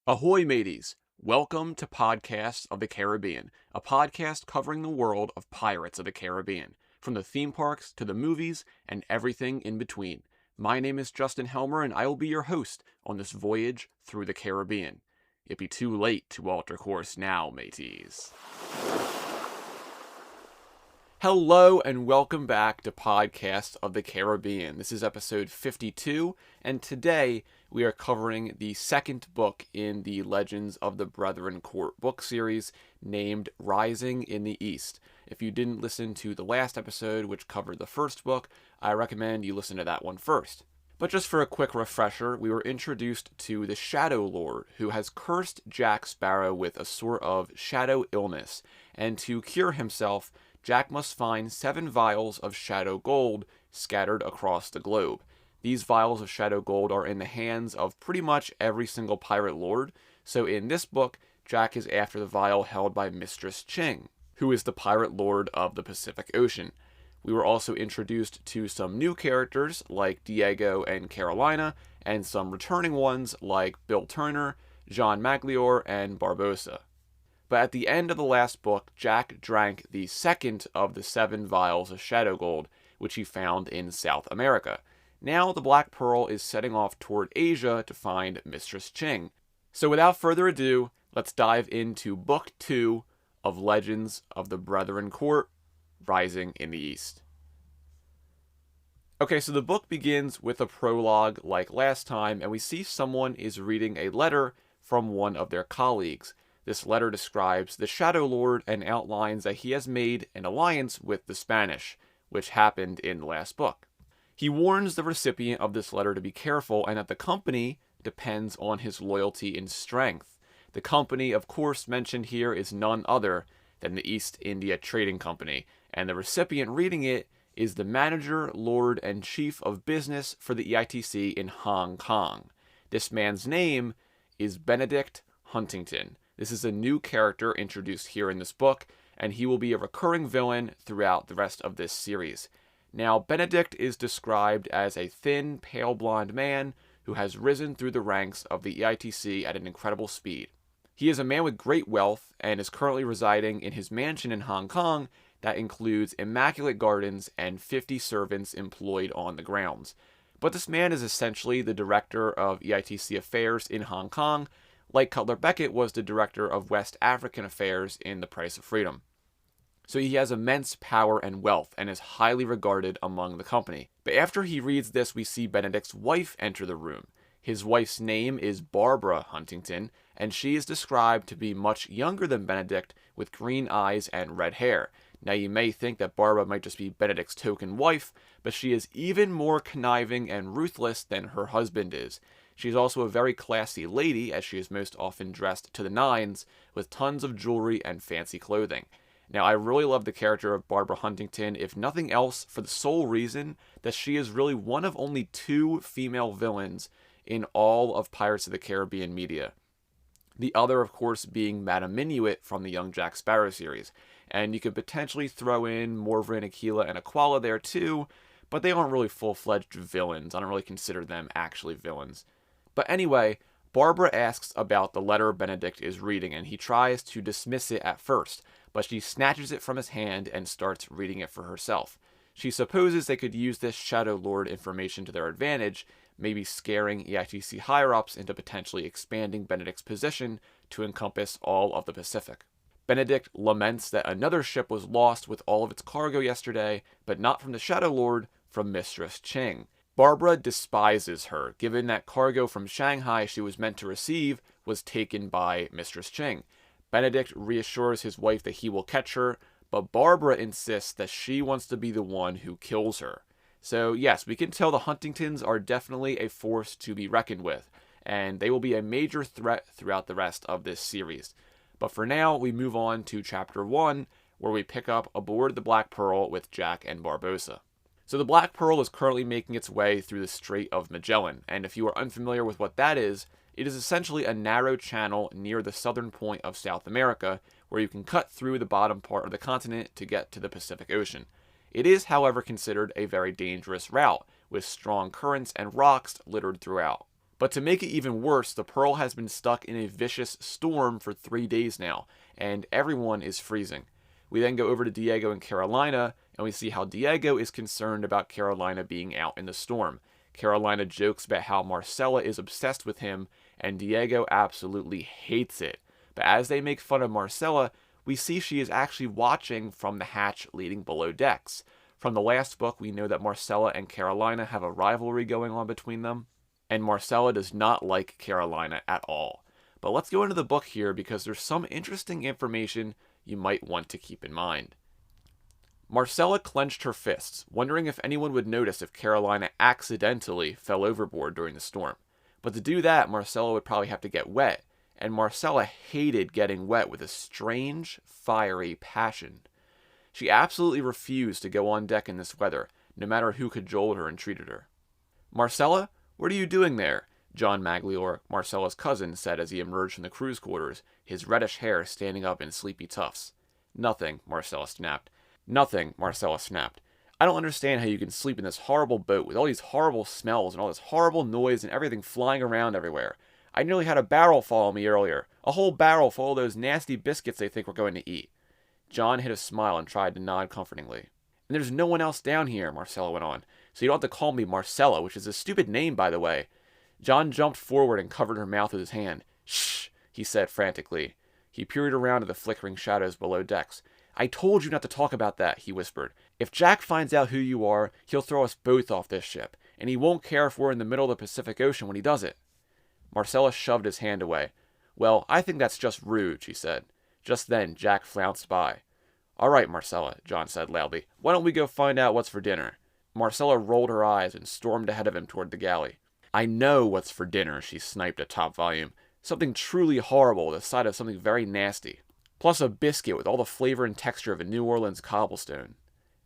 Ahoy, mateys! Welcome to Podcasts of the Caribbean, a podcast covering the world of Pirates of the Caribbean, from the theme parks to the movies and everything in between. My name is Justin Helmer, and I will be your host on this voyage through the Caribbean. It'd be too late to alter course now, mateys. Hello and welcome back to Podcasts of the Caribbean. This is episode 52, and today we are covering the second book in the Legends of the Brethren Court book series named Rising in the East. If you didn't listen to the last episode, which covered the first book, I recommend you listen to that one first. But just for a quick refresher, we were introduced to the Shadow Lord, who has cursed Jack Sparrow with a sort of shadow illness, and to cure himself, Jack must find 7 vials of shadow gold scattered across the globe. These vials of shadow gold are in the hands of pretty much every single pirate lord, so in this book, Jack is after the vial held by Mistress Ching, who is the pirate lord of the Pacific Ocean. We were also introduced to some new characters like Diego and Carolina, and some returning ones like Bill Turner, Jean Magliore, and Barbossa. But at the end of the last book, Jack drank the second of the 7 vials of shadow gold, which he found in South America. Now the Black Pearl is setting off toward Asia to find Mistress Ching. So without further ado, let's dive into Book 2 of Legends of the Brethren Court, Rising in the East. Okay, so the book begins with a prologue like last time, and we see someone is reading a letter from one of their colleagues. This letter describes the Shadow Lord and outlines that he has made an alliance with the Spanish, which happened in the last book. He warns the recipient of this letter to be careful and that the company depends on his loyalty and strength. The company, of course, mentioned here is none other than the East India Trading Company, and the recipient reading it is the manager, lord, and chief of business for the EITC in Hong Kong. This man's name is Benedict Huntington. This is a new character introduced here in this book, and he will be a recurring villain throughout the rest of this series. Now, Benedict is described as a thin, pale blonde man who has risen through the ranks of the EITC at an incredible speed. He is a man with great wealth and is currently residing in his mansion in Hong Kong that includes immaculate gardens and 50 servants employed on the grounds. But this man is essentially the director of EITC affairs in Hong Kong, like Cutler Beckett was the director of West African affairs in The Price of Freedom. So he has immense power and wealth and is highly regarded among the company. But after he reads this, we see Benedict's wife enter the room. His wife's name is Barbara Huntington, and she is described to be much younger than Benedict with green eyes and red hair. Now you may think that Barbara might just be Benedict's token wife, but she is even more conniving and ruthless than her husband is. She's also a very classy lady, as she is most often dressed to the nines, with tons of jewelry and fancy clothing. Now, I really love the character of Barbara Huntington, if nothing else, for the sole reason that she is really one of only 2 female villains in all of Pirates of the Caribbean media. The other, of course, being Madame Minuet from the Young Jack Sparrow series. And you could potentially throw in Morvran, Aquila, and Aquala there too, but they aren't really full-fledged villains. I don't really consider them actually villains. But anyway, Barbara asks about the letter Benedict is reading, and he tries to dismiss it at first, but she snatches it from his hand and starts reading it for herself. She supposes they could use this Shadow Lord information to their advantage, maybe scaring EITC higher-ups into potentially expanding Benedict's position to encompass all of the Pacific. Benedict laments that another ship was lost with all of its cargo yesterday, but not from the Shadow Lord, from Mistress Ching. Barbara despises her, given that cargo from Shanghai she was meant to receive was taken by Mistress Ching. Benedict reassures his wife that he will catch her, but Barbara insists that she wants to be the one who kills her. So yes, we can tell the Huntingtons are definitely a force to be reckoned with, and they will be a major threat throughout the rest of this series. But for now, we move on to Chapter 1, where we pick up aboard the Black Pearl with Jack and Barbossa. So the Black Pearl is currently making its way through the Strait of Magellan, and if you are unfamiliar with what that is, it is essentially a narrow channel near the southern point of South America, where you can cut through the bottom part of the continent to get to the Pacific Ocean. It is, however, considered a very dangerous route, with strong currents and rocks littered throughout. But to make it even worse, the Pearl has been stuck in a vicious storm for 3 days now, and everyone is freezing. We then go over to Diego and Carolina, and we see how Diego is concerned about Carolina being out in the storm. Carolina jokes about how Marcella is obsessed with him, and Diego absolutely hates it. But as they make fun of Marcella, we see she is actually watching from the hatch leading below decks. From the last book, we know that Marcella and Carolina have a rivalry going on between them, and Marcella does not like Carolina at all. But let's go into the book here because there's some interesting information you might want to keep in mind. Marcella clenched her fists, wondering if anyone would notice if Carolina accidentally fell overboard during the storm. But to do that, Marcella would probably have to get wet, and Marcella hated getting wet with a strange, fiery passion. She absolutely refused to go on deck in this weather, no matter who cajoled her and treated her. "Marcella, what are you doing there?" John Magliore, Marcella's cousin, said as he emerged from the crew's quarters, his reddish hair standing up in sleepy tufts. "Nothing," Marcella snapped. "Nothing," Marcella snapped. "I don't understand how you can sleep in this horrible boat with all these horrible smells and all this horrible noise and everything flying around everywhere. I nearly had a barrel fall on me earlier. A whole barrel full of those nasty biscuits they think we're going to eat." John hid a smile and tried to nod comfortingly. "And there's no one else down here," Marcella went on, "so you don't have to call me Marcella, which is a stupid name, by the way." John jumped forward and covered her mouth with his hand. "Shh," he said frantically. He peered around at the flickering shadows below decks. "I told you not to talk about that," he whispered. "If Jack finds out who you are, he'll throw us both off this ship, and he won't care if we're in the middle of the Pacific Ocean when he does it." Marcella shoved his hand away. "Well, I think that's just rude," she said. Just then, Jack flounced by. "All right, Marcella," John said loudly. "Why don't we go find out what's for dinner?" Marcella rolled her eyes and stormed ahead of him toward the galley. "I know what's for dinner," she sniped at top volume. "Something truly horrible, the sight of something very nasty. Plus a biscuit with all the flavor and texture of a New Orleans cobblestone."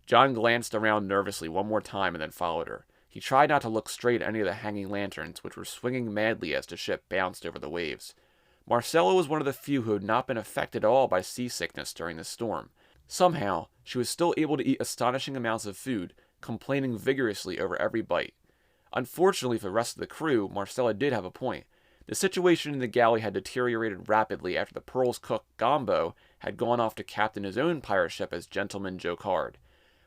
John glanced around nervously one more time and then followed her. He tried not to look straight at any of the hanging lanterns, which were swinging madly as the ship bounced over the waves. Marcella was one of the few who had not been affected at all by seasickness during the storm. Somehow, she was still able to eat astonishing amounts of food, complaining vigorously over every bite. Unfortunately for the rest of the crew, Marcella did have a point. The situation in the galley had deteriorated rapidly after the Pearl's cook, Gombo, had gone off to captain his own pirate ship as Gentleman Jocard.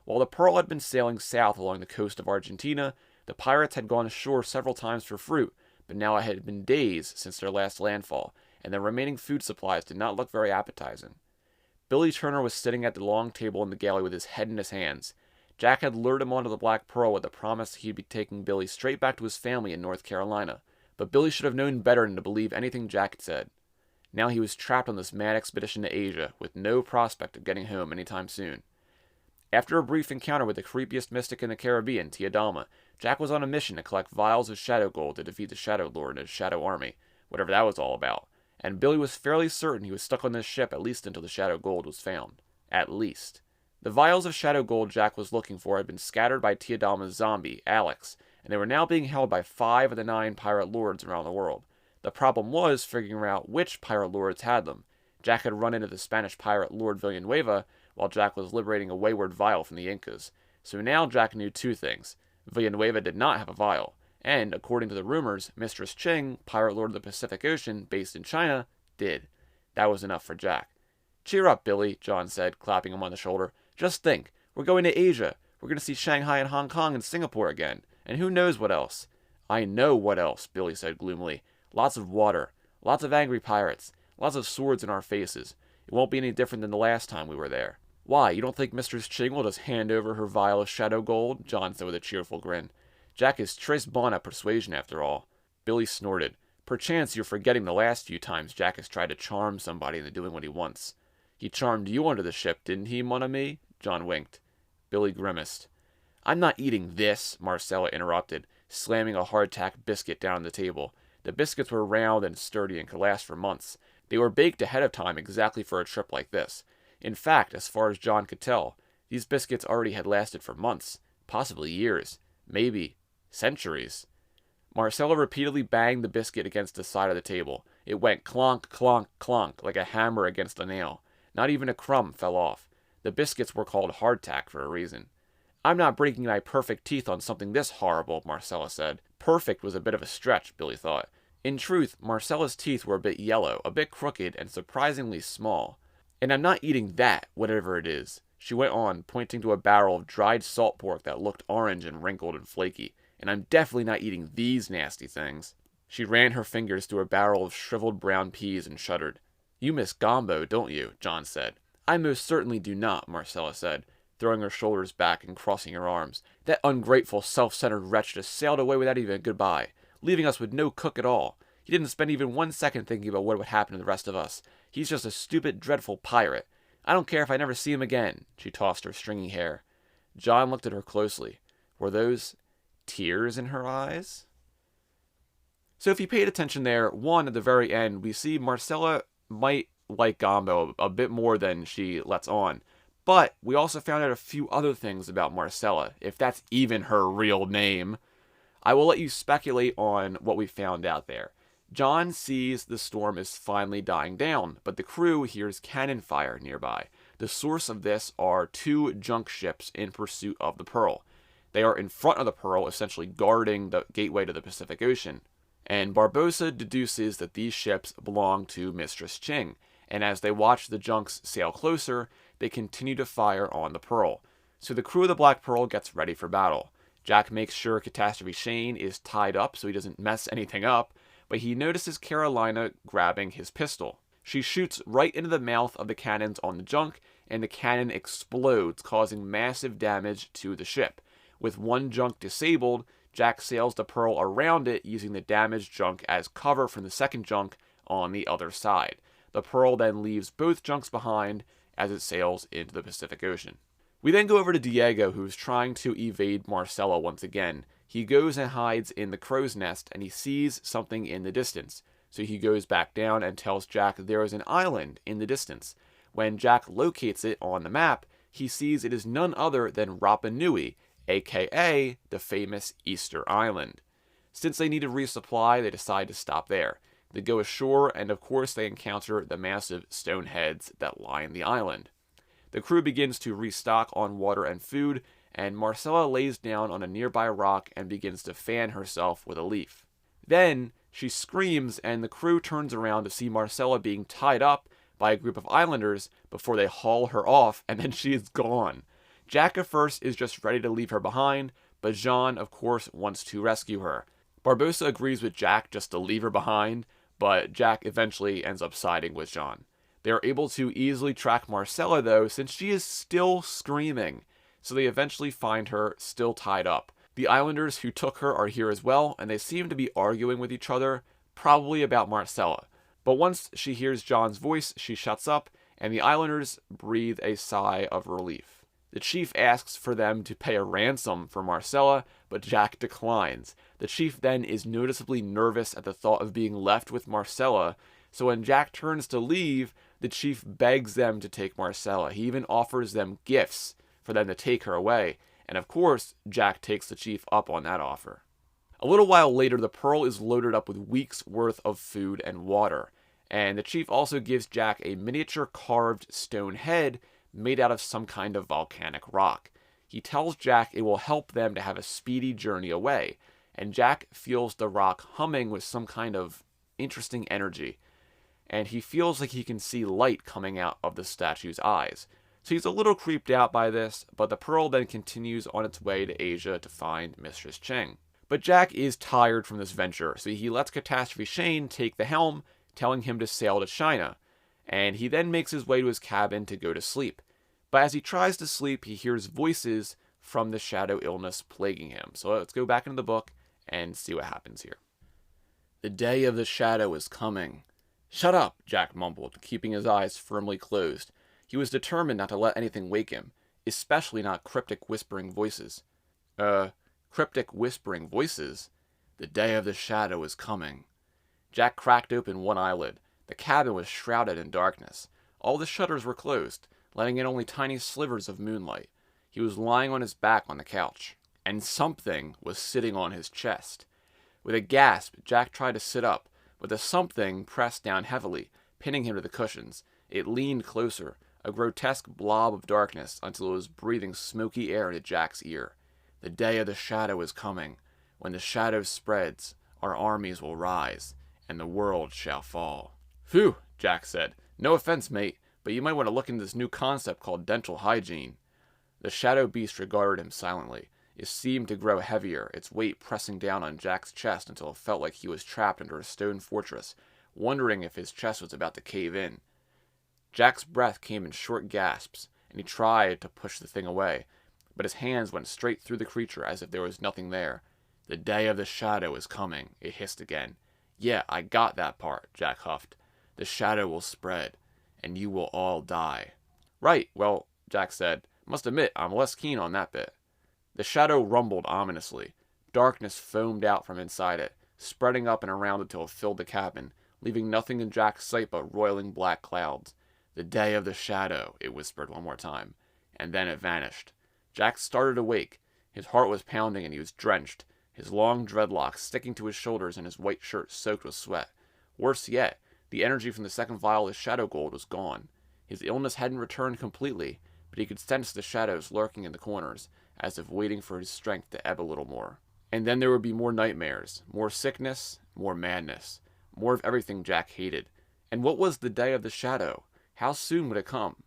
While the Pearl had been sailing south along the coast of Argentina, the pirates had gone ashore several times for fruit, but now it had been days since their last landfall, and the remaining food supplies did not look very appetizing. Billy Turner was sitting at the long table in the galley with his head in his hands. Jack had lured him onto the Black Pearl with the promise he'd be taking Billy straight back to his family in North Carolina, but Billy should have known better than to believe anything Jack had said. Now he was trapped on this mad expedition to Asia, with no prospect of getting home anytime soon. After a brief encounter with the creepiest mystic in the Caribbean, Tiadama, Jack was on a mission to collect vials of shadow gold to defeat the Shadow Lord and his Shadow Army, whatever that was all about, and Billy was fairly certain he was stuck on this ship at least until the Shadow Gold was found. At least. The vials of shadow gold Jack was looking for had been scattered by Tiadama's zombie, Alex, and they were now being held by 5 of the 9 pirate lords around the world. The problem was figuring out which pirate lords had them. Jack had run into the Spanish pirate Lord Villanueva while Jack was liberating a wayward vial from the Incas. So now Jack knew 2 things. Villanueva did not have a vial, and, according to the rumors, Mistress Ching, pirate lord of the Pacific Ocean, based in China, did. That was enough for Jack. "Cheer up, Billy," John said, clapping him on the shoulder. "Just think, we're going to Asia. We're going to see Shanghai and Hong Kong and Singapore again, and who knows what else." "I know what else," Billy said gloomily. "Lots of water, lots of angry pirates, lots of swords in our faces. It won't be any different than the last time we were there." "Why, you don't think Mistress Ching will just hand over her vial of shadow gold?" John said with a cheerful grin. "Jack is très bon at persuasion, after all." Billy snorted. "Perchance you're forgetting the last few times Jack has tried to charm somebody into doing what he wants." "He charmed you onto the ship, didn't he, mon ami?" John winked. Billy grimaced. "I'm not eating this," Marcella interrupted, slamming a hardtack biscuit down on the table. The biscuits were round and sturdy and could last for months. They were baked ahead of time exactly for a trip like this. In fact, as far as John could tell, these biscuits already had lasted for months, possibly years, maybe centuries. Marcella repeatedly banged the biscuit against the side of the table. It went clonk, clonk, clonk, like a hammer against a nail. Not even a crumb fell off. The biscuits were called hardtack for a reason. "I'm not breaking my perfect teeth on something this horrible," Marcella said. Perfect was a bit of a stretch, Billy thought. In truth, Marcella's teeth were a bit yellow, a bit crooked, and surprisingly small. "And I'm not eating that, whatever it is," she went on, pointing to a barrel of dried salt pork that looked orange and wrinkled and flaky. "And I'm definitely not eating these nasty things." She ran her fingers through a barrel of shriveled brown peas and shuddered. "You miss gombo, don't you?" John said. "I most certainly do not," Marcella said, throwing her shoulders back and crossing her arms. "That ungrateful, self-centered wretch just sailed away without even a goodbye, leaving us with no cook at all. He didn't spend even 1 second thinking about what would happen to the rest of us. He's just a stupid, dreadful pirate. I don't care if I never see him again." She tossed her stringy hair. John looked at her closely. Were those tears in her eyes? So if you paid attention there, one, at the very end, we see Marcella might like Gombo a bit more than she lets on. But we also found out a few other things about Marcella, if that's even her real name. I will let you speculate on what we found out there. John sees the storm is finally dying down, but the crew hears cannon fire nearby. The source of this are 2 junk ships in pursuit of the Pearl. They are in front of the Pearl, essentially guarding the gateway to the Pacific Ocean. And Barbossa deduces that these ships belong to Mistress Ching, and as they watch the junks sail closer, they continue to fire on the Pearl. So the crew of the Black Pearl gets ready for battle. Jack makes sure Catastrophe Shane is tied up so he doesn't mess anything up, but he notices Carolina grabbing his pistol. She shoots right into the mouth of the cannons on the junk, and the cannon explodes, causing massive damage to the ship. With one junk disabled, Jack sails the Pearl around it, using the damaged junk as cover from the second junk on the other side. The Pearl then leaves both junks behind as it sails into the Pacific Ocean. We then go over to Diego, who's trying to evade Marcella once again. He goes and hides in the crow's nest, and he sees something in the distance. So he goes back down and tells Jack there is an island in the distance. When Jack locates it on the map, he sees it is none other than Rapa Nui, aka the famous Easter Island. Since they need a resupply, they decide to stop there. They go ashore, and of course they encounter the massive stone heads that line the island. The crew begins to restock on water and food, and Marcella lays down on a nearby rock and begins to fan herself with a leaf. Then she screams, and the crew turns around to see Marcella being tied up by a group of islanders before they haul her off, and then she is gone. Jack at first is just ready to leave her behind, but Jean, of course, wants to rescue her. Barbossa agrees with Jack just to leave her behind, but Jack eventually ends up siding with Jean. They are able to easily track Marcella, though, since she is still screaming, so they eventually find her still tied up. The islanders who took her are here as well, and they seem to be arguing with each other, probably about Marcella. But once she hears John's voice, she shuts up, and the islanders breathe a sigh of relief. The chief asks for them to pay a ransom for Marcella, but Jack declines. The chief then is noticeably nervous at the thought of being left with Marcella, so when Jack turns to leave, the chief begs them to take Marcella. He even offers them gifts for them to take her away, and of course, Jack takes the chief up on that offer. A little while later, the Pearl is loaded up with weeks' worth of food and water, and the chief also gives Jack a miniature carved stone head made out of some kind of volcanic rock. He tells Jack it will help them to have a speedy journey away, and Jack feels the rock humming with some kind of interesting energy, and he feels like he can see light coming out of the statue's eyes. So he's a little creeped out by this, but the Pearl then continues on its way to Asia to find Mistress Ching. But Jack is tired from this venture, so he lets Catastrophe Shane take the helm, telling him to sail to China, and he then makes his way to his cabin to go to sleep. But as he tries to sleep, he hears voices from the shadow illness plaguing him. So let's go back into the book and see what happens here. "The day of the shadow is coming." "Shut up," Jack mumbled, keeping his eyes firmly closed. He was determined not to let anything wake him, especially not cryptic whispering voices. Cryptic whispering voices? "The day of the shadow is coming." Jack cracked open one eyelid. The cabin was shrouded in darkness. All the shutters were closed, letting in only tiny slivers of moonlight. He was lying on his back on the couch, and something was sitting on his chest. With a gasp, Jack tried to sit up, but the something pressed down heavily, pinning him to the cushions. It leaned closer, a grotesque blob of darkness, until it was breathing smoky air into Jack's ear. "The day of the shadow is coming." When the shadow spreads, our armies will rise, and the world shall fall. Phew, Jack said. No offense, mate, but you might want to look into this new concept called dental hygiene. The shadow beast regarded him silently. It seemed to grow heavier, its weight pressing down on Jack's chest until it felt like he was trapped under a stone fortress, wondering if his chest was about to cave in. Jack's breath came in short gasps, and he tried to push the thing away, but his hands went straight through the creature as if there was nothing there. The day of the shadow is coming, it hissed again. Yeah, I got that part, Jack huffed. The shadow will spread, and you will all die. Right, well, Jack said. Must admit, I'm less keen on that bit. The shadow rumbled ominously. Darkness foamed out from inside it, spreading up and around until it filled the cabin, leaving nothing in Jack's sight but roiling black clouds. The day of the shadow, it whispered one more time, and then it vanished. Jack started awake. His heart was pounding and he was drenched, his long dreadlocks sticking to his shoulders and his white shirt soaked with sweat. Worse yet, the energy from the second vial of shadow gold was gone. His illness hadn't returned completely, but he could sense the shadows lurking in the corners, as if waiting for his strength to ebb a little more. And then there would be more nightmares, more sickness, more madness, more of everything Jack hated. And what was the day of the shadow? How soon would it come?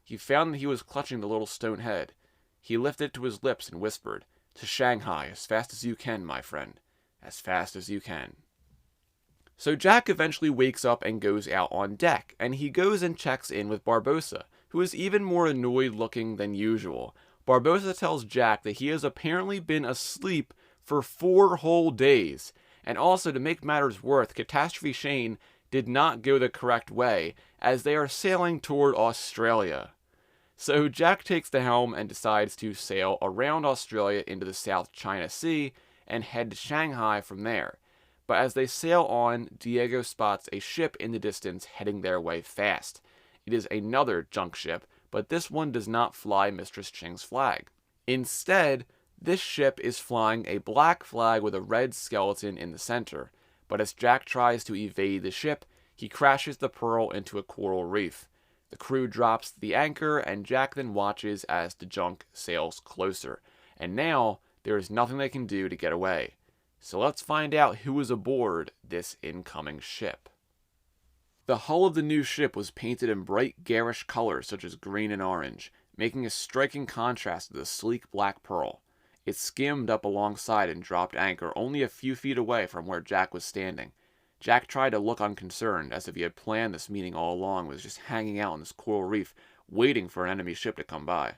He found that he was clutching the little stone head. He lifted it to his lips and whispered, "To Shanghai, as fast as you can, my friend. As fast as you can." So Jack eventually wakes up and goes out on deck, and he goes and checks in with Barbossa, who is even more annoyed looking than usual. Barbossa tells Jack that he has apparently been asleep for 4 whole days, and also to make matters worse, Catastrophe Shane did not go the correct way, as they are sailing toward Australia. So Jack takes the helm and decides to sail around Australia into the South China Sea and head to Shanghai from there. But as they sail on, Diego spots a ship in the distance heading their way fast. It is another junk ship, but this one does not fly Mistress Ching's flag. Instead, this ship is flying a black flag with a red skeleton in the center. But as Jack tries to evade the ship, he crashes the Pearl into a coral reef. The crew drops the anchor, and Jack then watches as the junk sails closer. And now, there is nothing they can do to get away. So let's find out who is aboard this incoming ship. The hull of the new ship was painted in bright garish colors such as green and orange, making a striking contrast to the sleek black Pearl. It skimmed up alongside and dropped anchor only a few feet away from where Jack was standing. Jack tried to look unconcerned, as if he had planned this meeting all along, was just hanging out on this coral reef, waiting for an enemy ship to come by.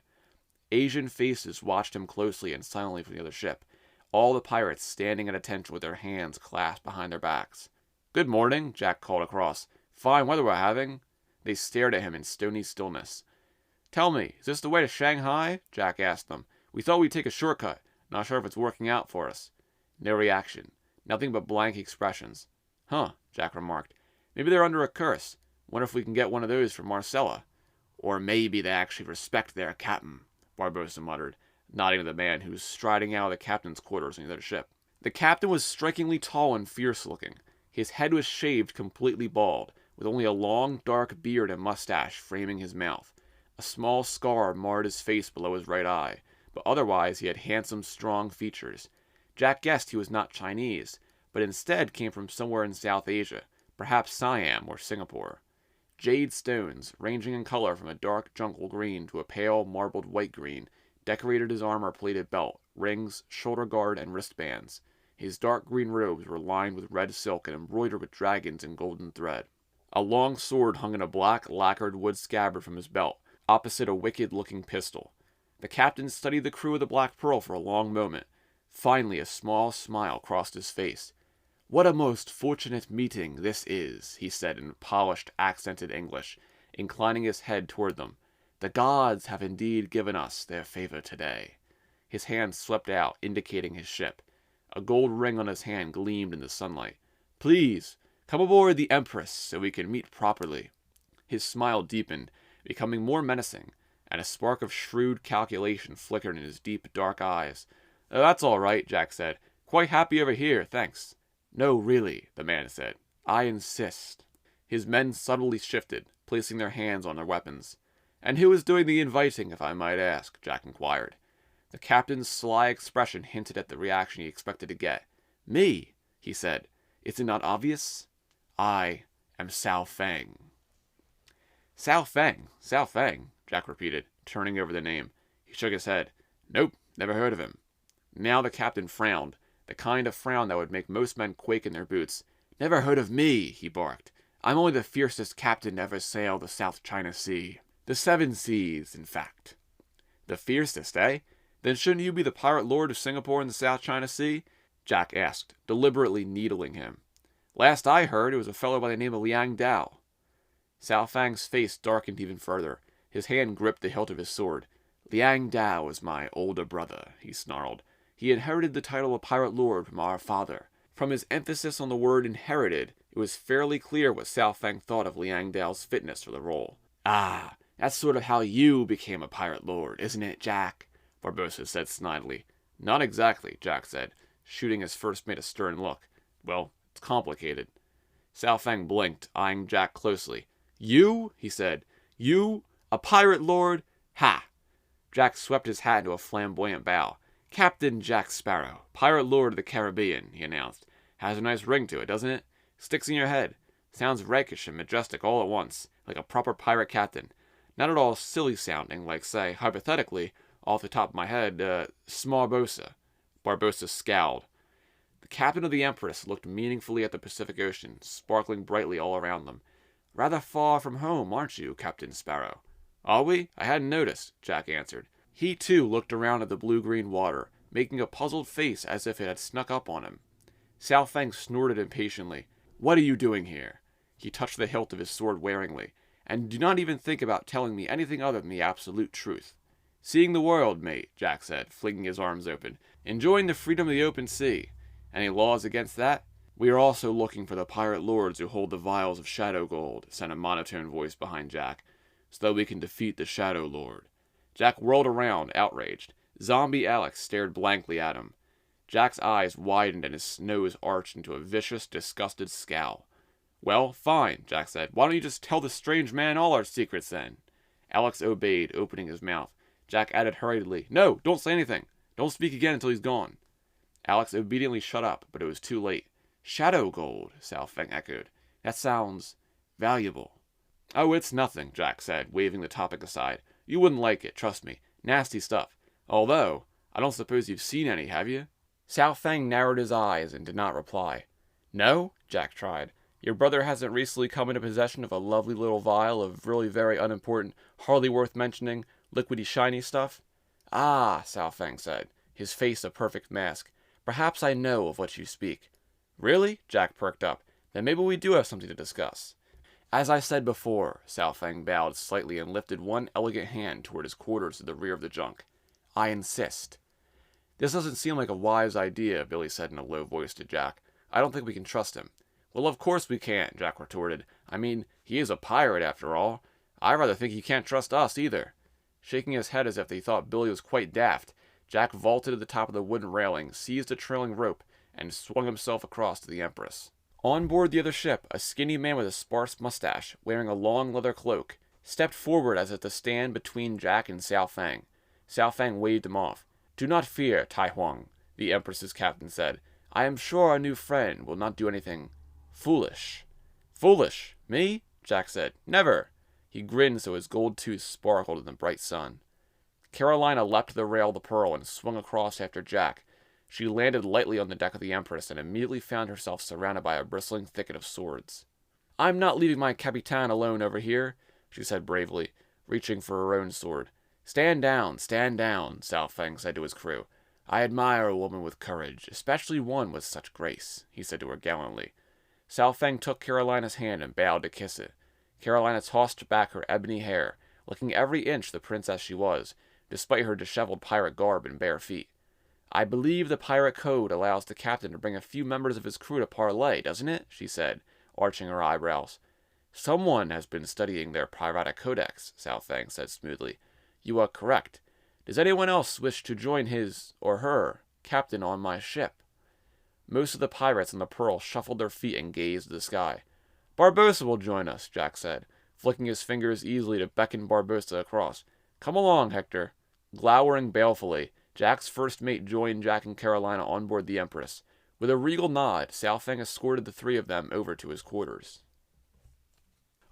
Asian faces watched him closely and silently from the other ship, all the pirates standing at attention with their hands clasped behind their backs. "Good morning," Jack called across. "Fine weather we're having." They stared at him in stony stillness. "Tell me, is this the way to Shanghai?" Jack asked them. "We thought we'd take a shortcut. Not sure if it's working out for us." No reaction. Nothing but blank expressions. "Huh," Jack remarked. "Maybe they're under a curse. Wonder if we can get one of those from Marcella." "Or maybe they actually respect their captain," Barbossa muttered, nodding to the man who was striding out of the captain's quarters on the other ship. The captain was strikingly tall and fierce-looking. His head was shaved completely bald, with only a long, dark beard and mustache framing his mouth. A small scar marred his face below his right eye, but otherwise he had handsome, strong features. Jack guessed he was not Chinese, but instead came from somewhere in South Asia, perhaps Siam or Singapore. Jade stones, ranging in color from a dark jungle green to a pale, marbled white green, decorated his armor-plated belt, rings, shoulder guard, and wristbands. His dark green robes were lined with red silk and embroidered with dragons and golden thread. A long sword hung in a black, lacquered wood scabbard from his belt, opposite a wicked-looking pistol. The captain studied the crew of the Black Pearl for a long moment. Finally, a small smile crossed his face. "What a most fortunate meeting this is," he said in polished, accented English, inclining his head toward them. "The gods have indeed given us their favor today." His hand swept out, indicating his ship. A gold ring on his hand gleamed in the sunlight. "Please, come aboard the Empress so we can meet properly." His smile deepened, becoming more menacing, and a spark of shrewd calculation flickered in his deep, dark eyes. "Oh, that's all right," Jack said. "Quite happy over here, thanks." "No, really," the man said. "I insist." His men subtly shifted, placing their hands on their weapons. "And who is doing the inviting, if I might ask?" Jack inquired. The captain's sly expression hinted at the reaction he expected to get. "Me," he said. "Is it not obvious? I am Sao Feng." "Sao Feng? Sao Feng?" Jack repeated, turning over the name. He shook his head. "Nope, never heard of him." Now the captain frowned, the kind of frown that would make most men quake in their boots. "Never heard of me," he barked. "I'm only the fiercest captain to ever sail the South China Sea. The 7 seas, in fact." "The fiercest, eh? Then shouldn't you be the pirate lord of Singapore in the South China Sea?" Jack asked, deliberately needling him. "Last I heard, it was a fellow by the name of Liang Dao." Sao Feng's face darkened even further. His hand gripped the hilt of his sword. "Liang Dao is my older brother," he snarled. "He inherited the title of pirate lord from our father." From his emphasis on the word inherited, it was fairly clear what Sao Feng thought of Liang Dao's fitness for the role. "Ah, that's sort of how you became a pirate lord, isn't it, Jack?" Barbossa said snidely. "Not exactly," Jack said, shooting his first mate a stern look. "Well, it's complicated." Sao Feng blinked, eyeing Jack closely. "You?" he said. "You? A pirate lord? Ha!" Jack swept his hat into a flamboyant bow. "Captain Jack Sparrow, pirate lord of the Caribbean," he announced. "Has a nice ring to it, doesn't it? Sticks in your head. Sounds rakish and majestic all at once, like a proper pirate captain. Not at all silly sounding, like, say, hypothetically, off the top of my head, Smarbosa." Barbossa scowled. The captain of the Empress looked meaningfully at the Pacific Ocean, sparkling brightly all around them. "Rather far from home, aren't you, Captain Sparrow?" "Are we? I hadn't noticed," Jack answered. He, too, looked around at the blue-green water, making a puzzled face as if it had snuck up on him. Sao Feng snorted impatiently. "What are you doing here?" He touched the hilt of his sword waringly. "And do not even think about telling me anything other than the absolute truth." "Seeing the world, mate," Jack said, flinging his arms open. "Enjoying the freedom of the open sea. Any laws against that?" "We are also looking for the pirate lords who hold the vials of shadow gold," said a monotone voice behind Jack, "so that we can defeat the Shadow Lord." Jack whirled around, outraged. Zombie Alex stared blankly at him. Jack's eyes widened and his nose arched into a vicious, disgusted scowl. "Well, fine," Jack said. "Why don't you just tell this strange man all our secrets, then?" Alex obeyed, opening his mouth. Jack added hurriedly, "No, don't say anything. Don't speak again until he's gone." Alex obediently shut up, but it was too late. "Shadow gold," Sao Feng echoed. "That sounds valuable." "Oh, it's nothing," Jack said, waving the topic aside. "You wouldn't like it, trust me. Nasty stuff. Although, I don't suppose you've seen any, have you?" Sao Feng narrowed his eyes and did not reply. "No?" Jack tried. "Your brother hasn't recently come into possession of a lovely little vial of really very unimportant, hardly worth mentioning, liquidy shiny stuff?" "Ah," Sao Feng said, his face a perfect mask. "Perhaps I know of what you speak." "Really?" Jack perked up. "Then maybe we do have something to discuss." "As I said before," Sao Feng bowed slightly and lifted one elegant hand toward his quarters at the rear of the junk. "I insist." "This doesn't seem like a wise idea," Billy said in a low voice to Jack. "I don't think we can trust him." "Well, of course we can't," Jack retorted. "I mean, he is a pirate, after all. I rather think he can't trust us, either." Shaking his head as if he thought Billy was quite daft, Jack vaulted to the top of the wooden railing, seized a trailing rope, and swung himself across to the Empress. On board the other ship, a skinny man with a sparse mustache, wearing a long leather cloak, stepped forward as if to stand between Jack and Sao Feng. Sao Feng waved him off. "Do not fear, Tai Huang," the Empress's captain said. "I am sure our new friend will not do anything foolish." "Foolish? Me?" Jack said. "Never." He grinned so his gold tooth sparkled in the bright sun. Carolina leapt to the rail of the Pearl and swung across after Jack. She landed lightly on the deck of the Empress and immediately found herself surrounded by a bristling thicket of swords. "I'm not leaving my Capitan alone over here," she said bravely, reaching for her own sword. Stand down, Sao Feng said to his crew. "I admire a woman with courage, especially one with such grace," he said to her gallantly. Sao Feng took Carolina's hand and bowed to kiss it. Carolina tossed back her ebony hair, looking every inch the princess she was, despite her disheveled pirate garb and bare feet. "I believe the pirate code allows the captain to bring a few members of his crew to parley, doesn't it?" she said, arching her eyebrows. "Someone has been studying their piratic codex," Sao Feng said smoothly. "You are correct. Does anyone else wish to join his, or her, captain on my ship?" Most of the pirates on the Pearl shuffled their feet and gazed at the sky. "Barbossa will join us," Jack said, flicking his fingers easily to beckon Barbossa across. "Come along, Hector." Glowering balefully, Jack's first mate joined Jack and Carolina on board the Empress. With a regal nod, Sao Feng escorted the three of them over to his quarters.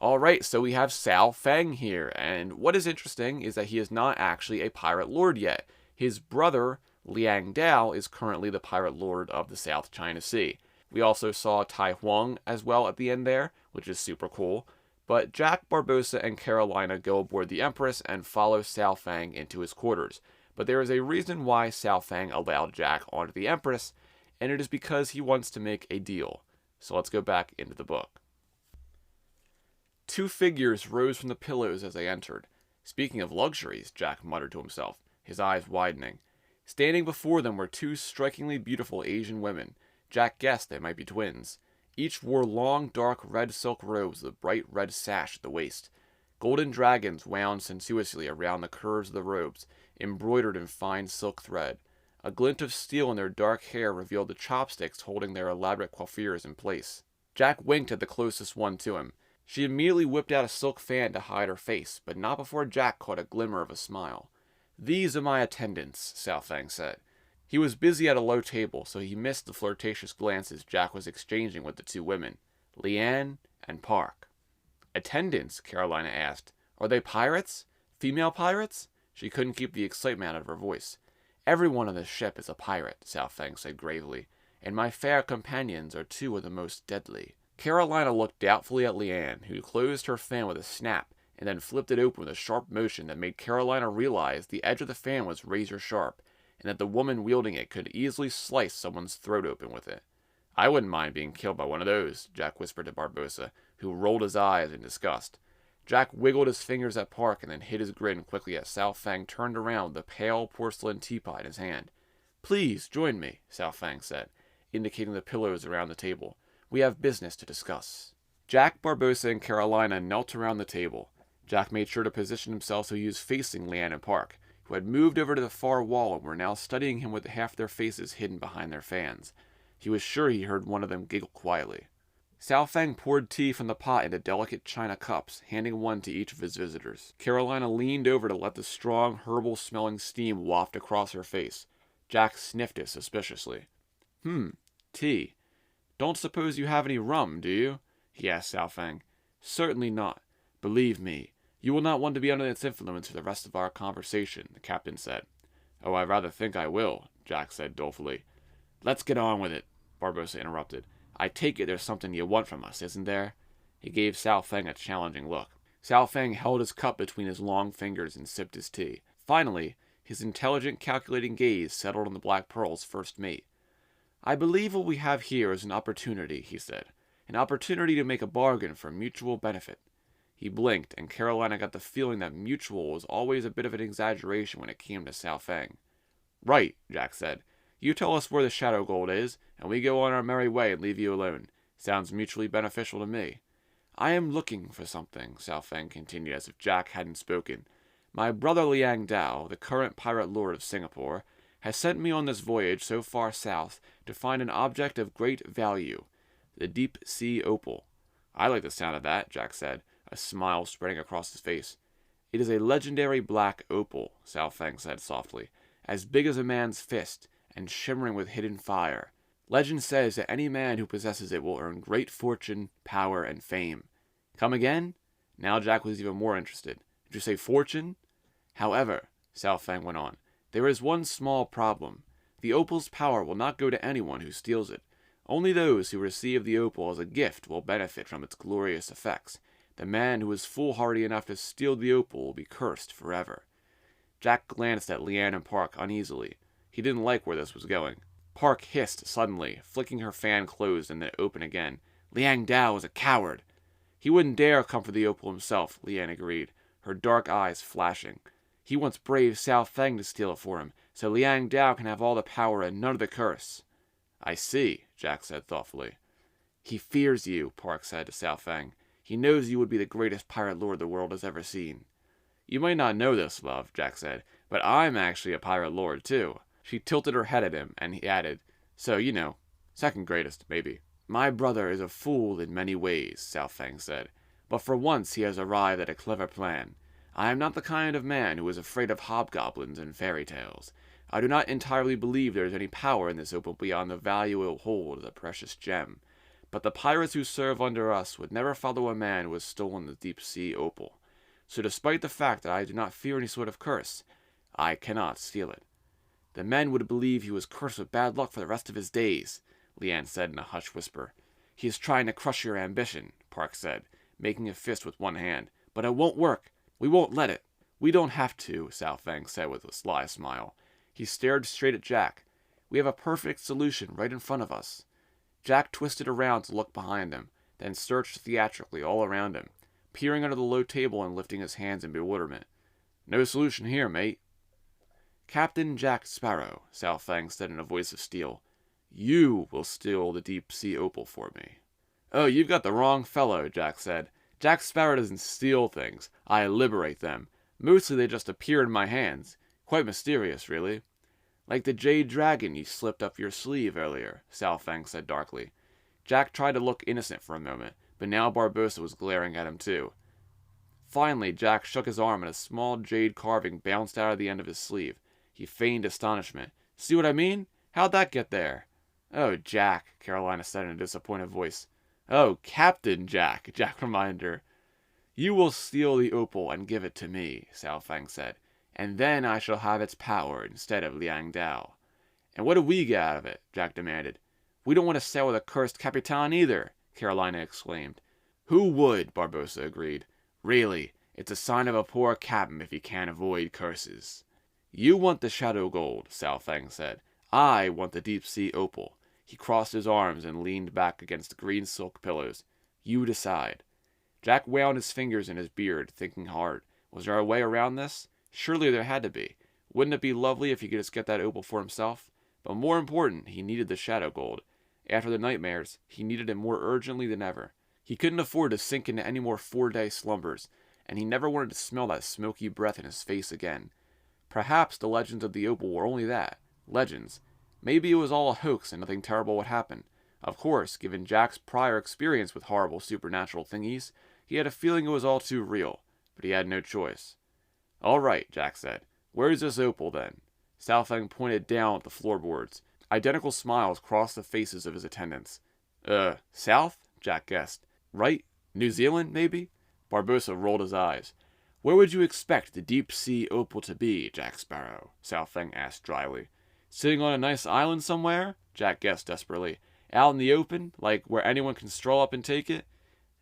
Alright, so we have Sao Feng here, and what is interesting is that he is not actually a pirate lord yet. His brother, Liang Dao, is currently the pirate lord of the South China Sea. We also saw Tai Huang as well at the end there, which is super cool. But Jack, Barbossa, and Carolina go aboard the Empress and follow Sao Feng into his quarters. But there is a reason why Sao Feng allowed Jack onto the Empress, and it is because he wants to make a deal. So let's go back into the book. Two figures rose from the pillows as they entered. Speaking of luxuries, Jack muttered to himself, his eyes widening. Standing before them were two strikingly beautiful Asian women. Jack guessed they might be twins. Each wore long, dark red silk robes with a bright red sash at the waist. Golden dragons wound sensuously around the curves of the robes, embroidered in fine silk thread. A glint of steel in their dark hair revealed the chopsticks holding their elaborate coiffures in place. Jack winked at the closest one to him. She immediately whipped out a silk fan to hide her face, but not before Jack caught a glimmer of a smile. "These are my attendants," Sao Feng said. He was busy at a low table, so he missed the flirtatious glances Jack was exchanging with the two women, Leanne and Park. "Attendants?" Carolina asked. "Are they pirates? Female pirates?" She couldn't keep the excitement out of her voice. "Everyone on this ship is a pirate," Sao Feng said gravely, "and my fair companions are two of the most deadly." Carolina looked doubtfully at Leanne, who closed her fan with a snap, and then flipped it open with a sharp motion that made Carolina realize the edge of the fan was razor sharp, and that the woman wielding it could easily slice someone's throat open with it. "I wouldn't mind being killed by one of those," Jack whispered to Barbossa, who rolled his eyes in disgust. Jack wiggled his fingers at Park and then hid his grin quickly as Sao Feng turned around with a pale porcelain teapot in his hand. "Please join me," Sao Feng said, indicating the pillows around the table. "We have business to discuss." Jack, Barbossa, and Carolina knelt around the table. Jack made sure to position himself so he was facing Leanne and Park, who had moved over to the far wall and were now studying him with half their faces hidden behind their fans. He was sure he heard one of them giggle quietly. Sao Feng poured tea from the pot into delicate china cups, handing one to each of his visitors. Carolina leaned over to let the strong, herbal-smelling steam waft across her face. Jack sniffed it suspiciously. Tea. Don't suppose you have any rum, do you?" he asked Sao Feng. "Certainly not. Believe me, you will not want to be under its influence for the rest of our conversation," the captain said. "Oh, I rather think I will," Jack said dolefully. "Let's get on with it," Barbossa interrupted. "I take it there's something you want from us, isn't there?" He gave Sao Feng a challenging look. Sao Feng held his cup between his long fingers and sipped his tea. Finally, his intelligent, calculating gaze settled on the Black Pearl's first mate. "I believe what we have here is an opportunity," he said. "An opportunity to make a bargain for mutual benefit." He blinked, and Carolina got the feeling that mutual was always a bit of an exaggeration when it came to Sao Feng. "Right," Jack said. "You tell us where the shadow gold is, and we go on our merry way and leave you alone. Sounds mutually beneficial to me." "I am looking for something," Sao Feng continued as if Jack hadn't spoken. "My brother Liang Dao, the current pirate lord of Singapore, has sent me on this voyage so far south to find an object of great value, the deep-sea opal." "I like the sound of that," Jack said, a smile spreading across his face. "It is a legendary black opal," Sao Feng said softly, "as big as a man's fist, and shimmering with hidden fire. Legend says that any man who possesses it will earn great fortune, power, and fame." "Come again?" Now Jack was even more interested. "Did you say fortune?" "However," Sao Feng went on, "there is one small problem. The opal's power will not go to anyone who steals it. Only those who receive the opal as a gift will benefit from its glorious effects. The man who is foolhardy enough to steal the opal will be cursed forever." Jack glanced at Leanne and Park uneasily. He didn't like where this was going. Park hissed suddenly, flicking her fan closed and then open again. "Liang Dao is a coward." "He wouldn't dare come for the opal himself," Leanne agreed, her dark eyes flashing. "He wants brave Sao Feng to steal it for him, so Liang Dao can have all the power and none of the curse." "I see," Jack said thoughtfully. "He fears you," Park said to Sao Feng. "He knows you would be the greatest pirate lord the world has ever seen." "You might not know this, love," Jack said, "but I'm actually a pirate lord, too." She tilted her head at him, and he added, "So, you know, second greatest, maybe." "My brother is a fool in many ways," Sao Feng said, "but for once he has arrived at a clever plan. I am not the kind of man who is afraid of hobgoblins and fairy tales. I do not entirely believe there is any power in this opal beyond the value it will hold as a precious gem. But the pirates who serve under us would never follow a man who has stolen the deep-sea opal. So despite the fact that I do not fear any sort of curse, I cannot steal it. The men would believe he was cursed with bad luck for the rest of his days, Liang said in a hushed whisper. He is trying to crush your ambition, Park said, making a fist with one hand. But it won't work. We won't let it. We don't have to, Sao Feng said with a sly smile. He stared straight at Jack. We have a perfect solution right in front of us. Jack twisted around to look behind him, then searched theatrically all around him, peering under the low table and lifting his hands in bewilderment. No solution here, mate. Captain Jack Sparrow, Sao Feng said in a voice of steel. You will steal the deep-sea opal for me. Oh, you've got the wrong fellow, Jack said. Jack Sparrow doesn't steal things. I liberate them. Mostly they just appear in my hands. Quite mysterious, really. Like the jade dragon you slipped up your sleeve earlier, Sao Feng said darkly. Jack tried to look innocent for a moment, but now Barbossa was glaring at him too. Finally, Jack shook his arm and a small jade carving bounced out of the end of his sleeve. He feigned astonishment. See what I mean? How'd that get there? Oh, Jack, Carolina said in a disappointed voice. Oh, Captain Jack, Jack reminded her. You will steal the opal and give it to me, Sao Feng said, and then I shall have its power instead of Liang Dao. And what do we get out of it? Jack demanded. We don't want to sail with a cursed Capitan either, Carolina exclaimed. Who would? Barbossa agreed. Really, it's a sign of a poor captain if he can't avoid curses. You want the shadow gold, Sao Feng said. I want the deep-sea opal. He crossed his arms and leaned back against the green silk pillows. You decide. Jack wound his fingers in his beard, thinking hard. Was there a way around this? Surely there had to be. Wouldn't it be lovely if he could just get that opal for himself? But more important, he needed the shadow gold. After the nightmares, he needed it more urgently than ever. He couldn't afford to sink into any more 4-day slumbers, and he never wanted to smell that smoky breath in his face again. Perhaps the legends of the opal were only that. Legends. Maybe it was all a hoax and nothing terrible would happen. Of course, given Jack's prior experience with horrible supernatural thingies, he had a feeling it was all too real, but he had no choice. All right, Jack said. Where's this opal, then? Sao Feng pointed down at the floorboards. Identical smiles crossed the faces of his attendants. South? Jack guessed. Right? New Zealand, maybe? Barbossa rolled his eyes. Where would you expect the deep-sea opal to be, Jack Sparrow? Sao Feng asked dryly. Sitting on a nice island somewhere? Jack guessed desperately. Out in the open, like where anyone can stroll up and take it?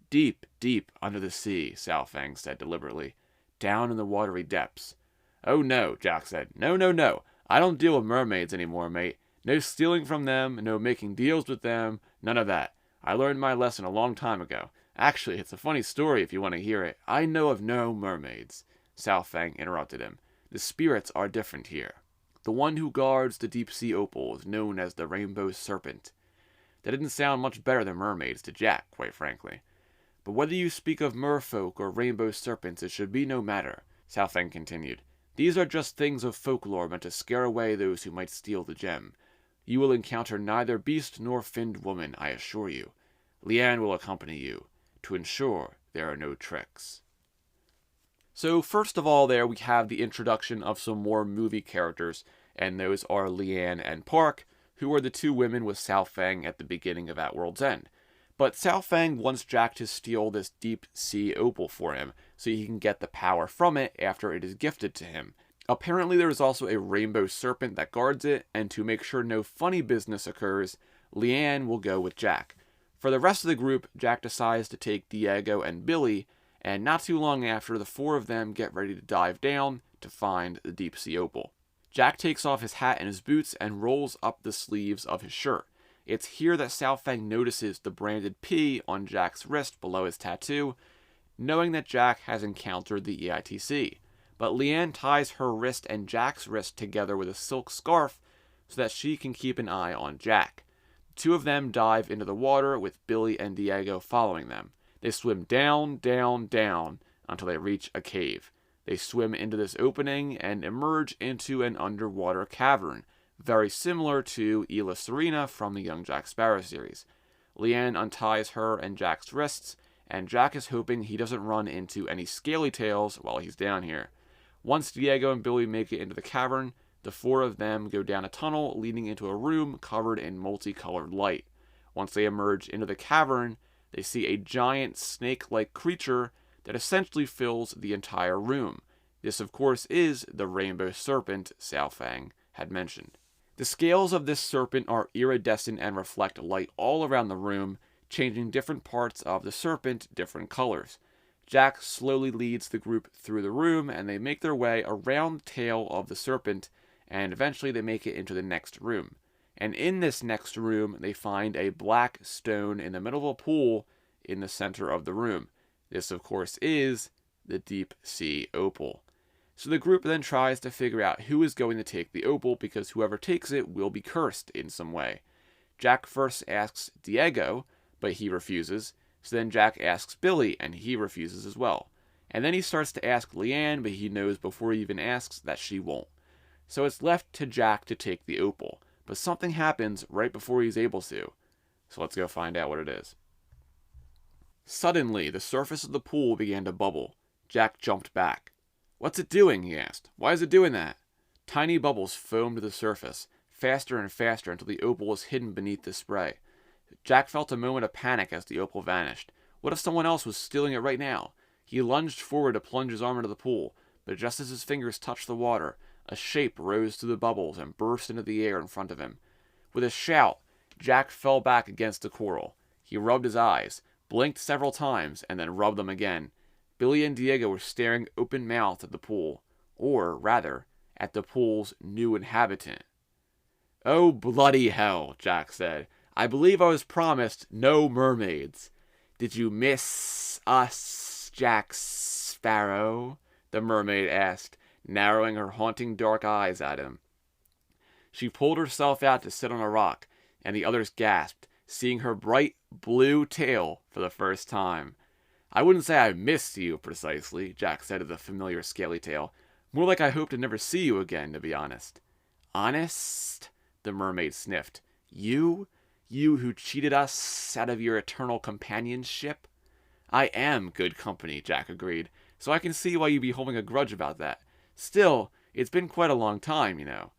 Deep, deep under the sea, Sao Feng said deliberately. Down in the watery depths. Oh no, Jack said. No. I don't deal with mermaids anymore, mate. No stealing from them, no making deals with them, none of that. I learned my lesson a long time ago. Actually, it's a funny story if you want to hear it. I know of no mermaids. Sao Feng interrupted him. The spirits are different here. The one who guards the deep-sea opal is known as the Rainbow Serpent. That didn't sound much better than mermaids to Jack, quite frankly. But whether you speak of merfolk or rainbow serpents, it should be no matter, Sao Feng continued. These are just things of folklore meant to scare away those who might steal the gem. You will encounter neither beast nor finned woman, I assure you. Lian will accompany you, to ensure there are no tricks. So first of all there we have the introduction of some more movie characters, and those are Lian and Park, who are the two women with Sao Feng at the beginning of At World's End. But Sao Feng wants Jack to steal this deep-sea opal for him, so he can get the power from it after it is gifted to him. Apparently there is also a rainbow serpent that guards it, and to make sure no funny business occurs, Lian will go with Jack. For the rest of the group, Jack decides to take Diego and Billy, and not too long after, the four of them get ready to dive down to find the deep-sea opal. Jack takes off his hat and his boots and rolls up the sleeves of his shirt. It's here that Sao Feng notices the branded P on Jack's wrist below his tattoo, knowing that Jack has encountered the EITC. But Lian ties her wrist and Jack's wrist together with a silk scarf so that she can keep an eye on Jack. The two of them dive into the water with Billy and Diego following them. They swim down, down, down until they reach a cave. They swim into this opening and emerge into an underwater cavern, very similar to Isla Serena from the Young Jack Sparrow series. Lian unties her and Jack's wrists, and Jack is hoping he doesn't run into any scaly tails while he's down here. Once Diego and Billy make it into the cavern, The four of them go down a tunnel leading into a room covered in multicolored light. Once they emerge into the cavern, they see a giant snake-like creature that essentially fills the entire room. This, of course, is the rainbow serpent Sao Feng had mentioned. The scales of this serpent are iridescent and reflect light all around the room, changing different parts of the serpent different colors. Jack slowly leads the group through the room, and they make their way around the tail of the serpent, and eventually they make it into the next room. And in this next room, they find a black stone in the middle of a pool in the center of the room. This, of course, is the deep sea opal. So the group then tries to figure out who is going to take the opal, because whoever takes it will be cursed in some way. Jack first asks Diego, but he refuses. So then Jack asks Billy, and he refuses as well. And then he starts to ask Leanne, but he knows before he even asks that she won't. So it's left to Jack to take the opal. But something happens right before he's able to. So let's go find out what it is. Suddenly, the surface of the pool began to bubble. Jack jumped back. "What's it doing?" he asked. "Why is it doing that?" Tiny bubbles foamed to the surface, faster and faster until the opal was hidden beneath the spray. Jack felt a moment of panic as the opal vanished. What if someone else was stealing it right now? He lunged forward to plunge his arm into the pool, but just as his fingers touched the water, a shape rose through the bubbles and burst into the air in front of him. With a shout, Jack fell back against the coral. He rubbed his eyes, blinked several times, and then rubbed them again. Billy and Diego were staring open-mouthed at the pool, or, rather, at the pool's new inhabitant. "Oh, bloody hell," Jack said. "I believe I was promised no mermaids." "Did you miss us, Jack Sparrow?" the mermaid asked, narrowing her haunting dark eyes at him. She pulled herself out to sit on a rock, and the others gasped, seeing her bright blue tail for the first time. "I wouldn't say I missed you, precisely," Jack said to the familiar scaly tail. "More like I hope to never see you again, to be honest." "Honest?" the mermaid sniffed. "You? You who cheated us out of your eternal companionship?" "I am good company," Jack agreed, "so I can see why you'd be holding a grudge about that. Still, it's been quite a long time, you know."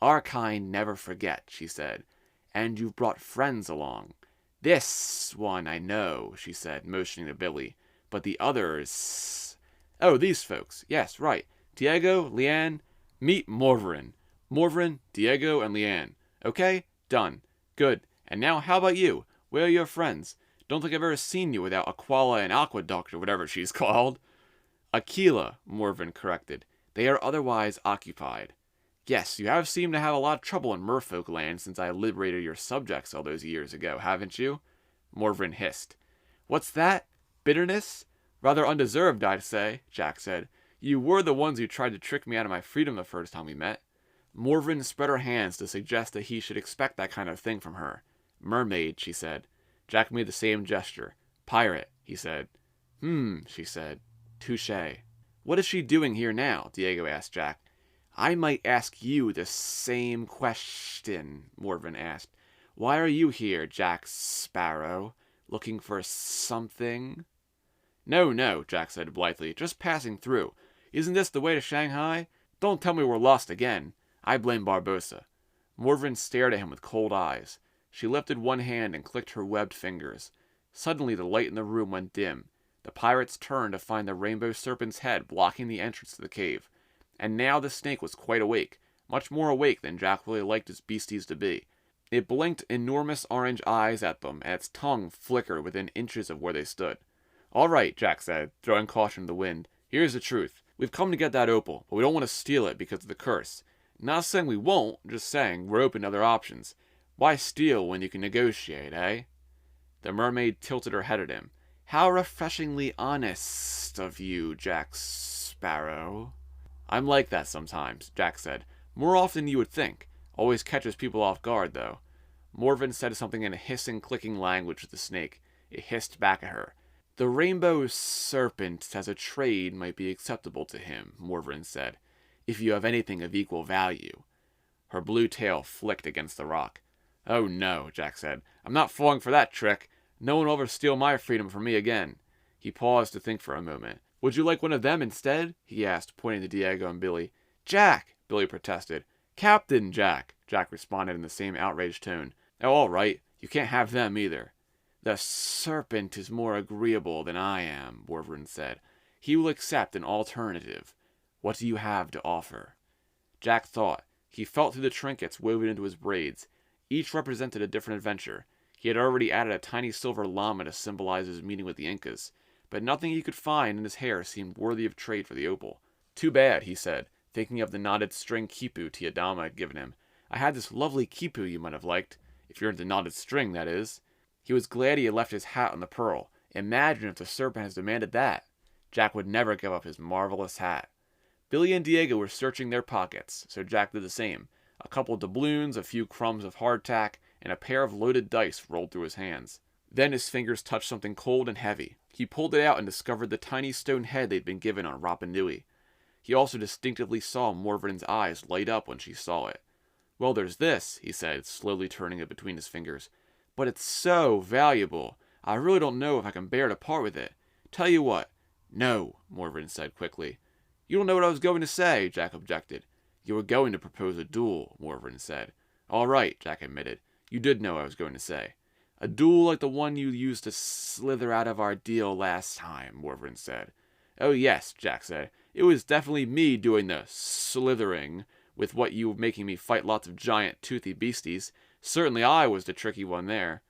"Our kind never forget," she said. "And you've brought friends along." "This one I know," she said, motioning to Billy. "But the others—" "Oh, these folks. Yes, right. Diego, Leanne. Meet Morverin. Morverin, Diego, and Leanne. Okay? Done. Good. And now, how about you? Where are your friends? Don't think I've ever seen you without Aquala and Aqueduct, or whatever she's called." "Aquila," Morverin corrected. "They are otherwise occupied." "Yes, you have seemed to have a lot of trouble in merfolk land since I liberated your subjects all those years ago, haven't you?" Morverin hissed. "What's that? Bitterness? Rather undeserved, I'd say," Jack said. "You were the ones who tried to trick me out of my freedom the first time we met." Morverin spread her hands to suggest that he should expect that kind of thing from her. "Mermaid," she said. Jack made the same gesture. "Pirate," he said. She said. "Touché." "What is she doing here now?" Diego asked Jack. "I might ask you the same question," Morverin asked. "Why are you here, Jack Sparrow? Looking for something?" No, Jack said blithely. "Just passing through. Isn't this the way to Shanghai? Don't tell me we're lost again. I blame Barbossa." Morverin stared at him with cold eyes. She lifted one hand and clicked her webbed fingers. Suddenly the light in the room went dim. The pirates turned to find the rainbow serpent's head blocking the entrance to the cave. And now the snake was quite awake, much more awake than Jack really liked his beasties to be. It blinked enormous orange eyes at them, and its tongue flickered within inches of where they stood. "All right," Jack said, throwing caution to the wind. "Here's the truth. We've come to get that opal, but we don't want to steal it because of the curse. Not saying we won't, just saying we're open to other options. Why steal when you can negotiate, eh?" The mermaid tilted her head at him. "How refreshingly honest of you, Jack Sparrow." "I'm like that sometimes," Jack said. "More often than you would think. Always catches people off guard, though." Morverin said something in a hissing, clicking language to the snake. It hissed back at her. "The rainbow serpent as a trade might be acceptable to him," Morverin said, "if you have anything of equal value." Her blue tail flicked against the rock. "Oh no," Jack said. "I'm not falling for that trick. No one will ever steal my freedom from me again." He paused to think for a moment. "Would you like one of them instead?" he asked, pointing to Diego and Billy. "Jack!" Billy protested. Captain Jack, Jack responded in the same outraged tone. Oh, all right, you can't have them either. The serpent is more agreeable than I am, Morverin said. He will accept an alternative. What do you have to offer? Jack thought. He felt through the trinkets woven into his braids. Each represented a different adventure. He had already added a tiny silver llama to symbolize his meeting with the Incas, but nothing he could find in his hair seemed worthy of trade for the opal. Too bad, he said, thinking of the knotted string quipu Tiadama had given him. I had this lovely quipu you might have liked, if you're into knotted string, that is. He was glad he had left his hat on the pearl. Imagine if the serpent has demanded that. Jack would never give up his marvelous hat. Billy and Diego were searching their pockets, so Jack did the same. A couple doubloons, a few crumbs of hardtack, and a pair of loaded dice rolled through his hands. Then his fingers touched something cold and heavy. He pulled it out and discovered the tiny stone head they'd been given on Rapa Nui. He also distinctively saw Morverin's eyes light up when she saw it. Well, there's this, he said, slowly turning it between his fingers. But it's so valuable. I really don't know if I can bear to part with it. Tell you what. No, Morverin said quickly. You don't know what I was going to say, Jack objected. You were going to propose a duel, Morverin said. All right, Jack admitted. You did know what I was going to say. A duel like the one you used to slither out of our deal last time, Morverin said. Oh yes, Jack said. It was definitely me doing the slithering, with what you making me fight lots of giant, toothy beasties. Certainly I was the tricky one there.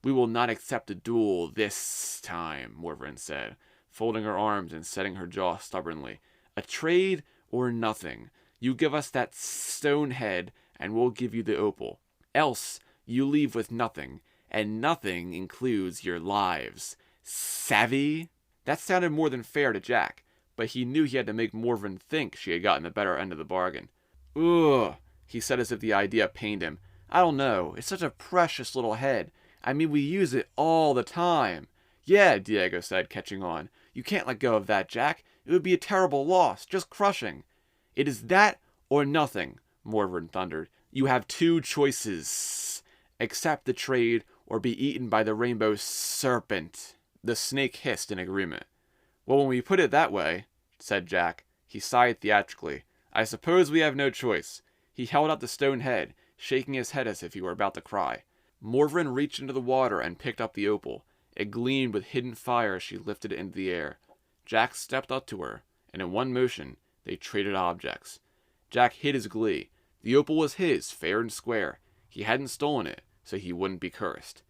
We will not accept a duel this time, Morverin said, folding her arms and setting her jaw stubbornly. A trade or nothing. You give us that stone head, and we'll give you the opal. Else, you leave with nothing, and nothing includes your lives. Savvy? That sounded more than fair to Jack, but he knew he had to make Morverin think she had gotten the better end of the bargain. Ugh, he said as if the idea pained him. I don't know, it's such a precious little head. I mean, we use it all the time. Yeah, Diego said, catching on. You can't let go of that, Jack. It would be a terrible loss, just crushing. It is that or nothing, Morverin thundered. You have two choices. Accept the trade or be eaten by the rainbow serpent. The snake hissed in agreement. Well, when we put it that way, said Jack, he sighed theatrically. I suppose we have no choice. He held out the stone head, shaking his head as if he were about to cry. Morverin reached into the water and picked up the opal. It gleamed with hidden fire as she lifted it into the air. Jack stepped up to her, and in one motion, they traded objects. Jack hid his glee. The opal was his, fair and square. He hadn't stolen it, so he wouldn't be cursed.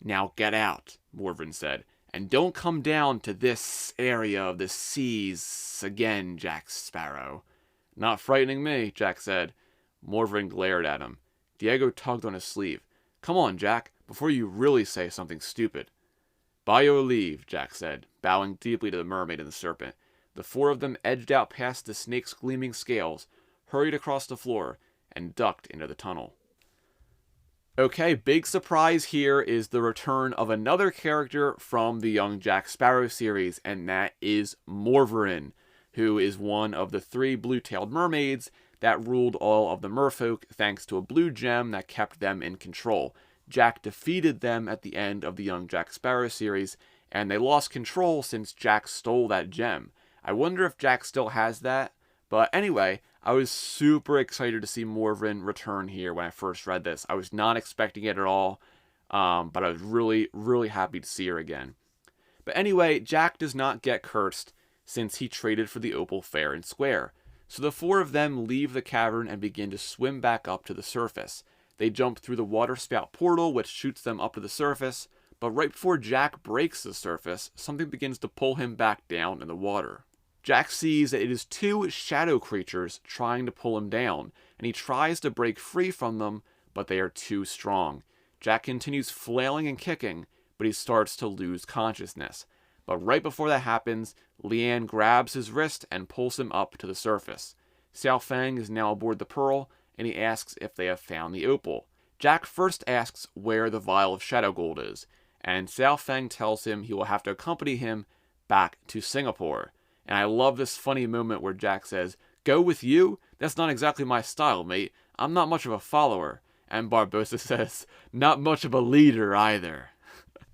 Now get out, Morverin said, and don't come down to this area of the seas again, Jack Sparrow. Not frightening me, Jack said. Morverin glared at him. Diego tugged on his sleeve. Come on, Jack, before you really say something stupid. By your leave, Jack said, bowing deeply to the mermaid and the serpent. The four of them edged out past the snake's gleaming scales, hurried across the floor, and ducked into the tunnel. Okay, big surprise here is the return of another character from the Young Jack Sparrow series, and that is Morverin, who is one of the three blue-tailed mermaids that ruled all of the merfolk thanks to a blue gem that kept them in control. Jack defeated them at the end of the Young Jack Sparrow series, and they lost control since Jack stole that gem. I wonder if Jack still has that. But anyway, I was super excited to see Morverin return here when I first read this. I was not expecting it at all, but I was really, really happy to see her again. But anyway, Jack does not get cursed since he traded for the opal fair and square. So the four of them leave the cavern and begin to swim back up to the surface. They jump through the water spout portal, which shoots them up to the surface, but right before Jack breaks the surface, something begins to pull him back down in the water. Jack sees that it is two shadow creatures trying to pull him down, and he tries to break free from them, but they are too strong. Jack continues flailing and kicking, but he starts to lose consciousness. But right before that happens, Liang grabs his wrist and pulls him up to the surface. Sao Feng is now aboard the Pearl, and he asks if they have found the opal. Jack first asks where the vial of shadow gold is, and Sao Feng tells him he will have to accompany him back to Singapore. And I love this funny moment where Jack says, "Go with you? That's not exactly my style, mate. I'm not much of a follower." And Barbossa says, "Not much of a leader either."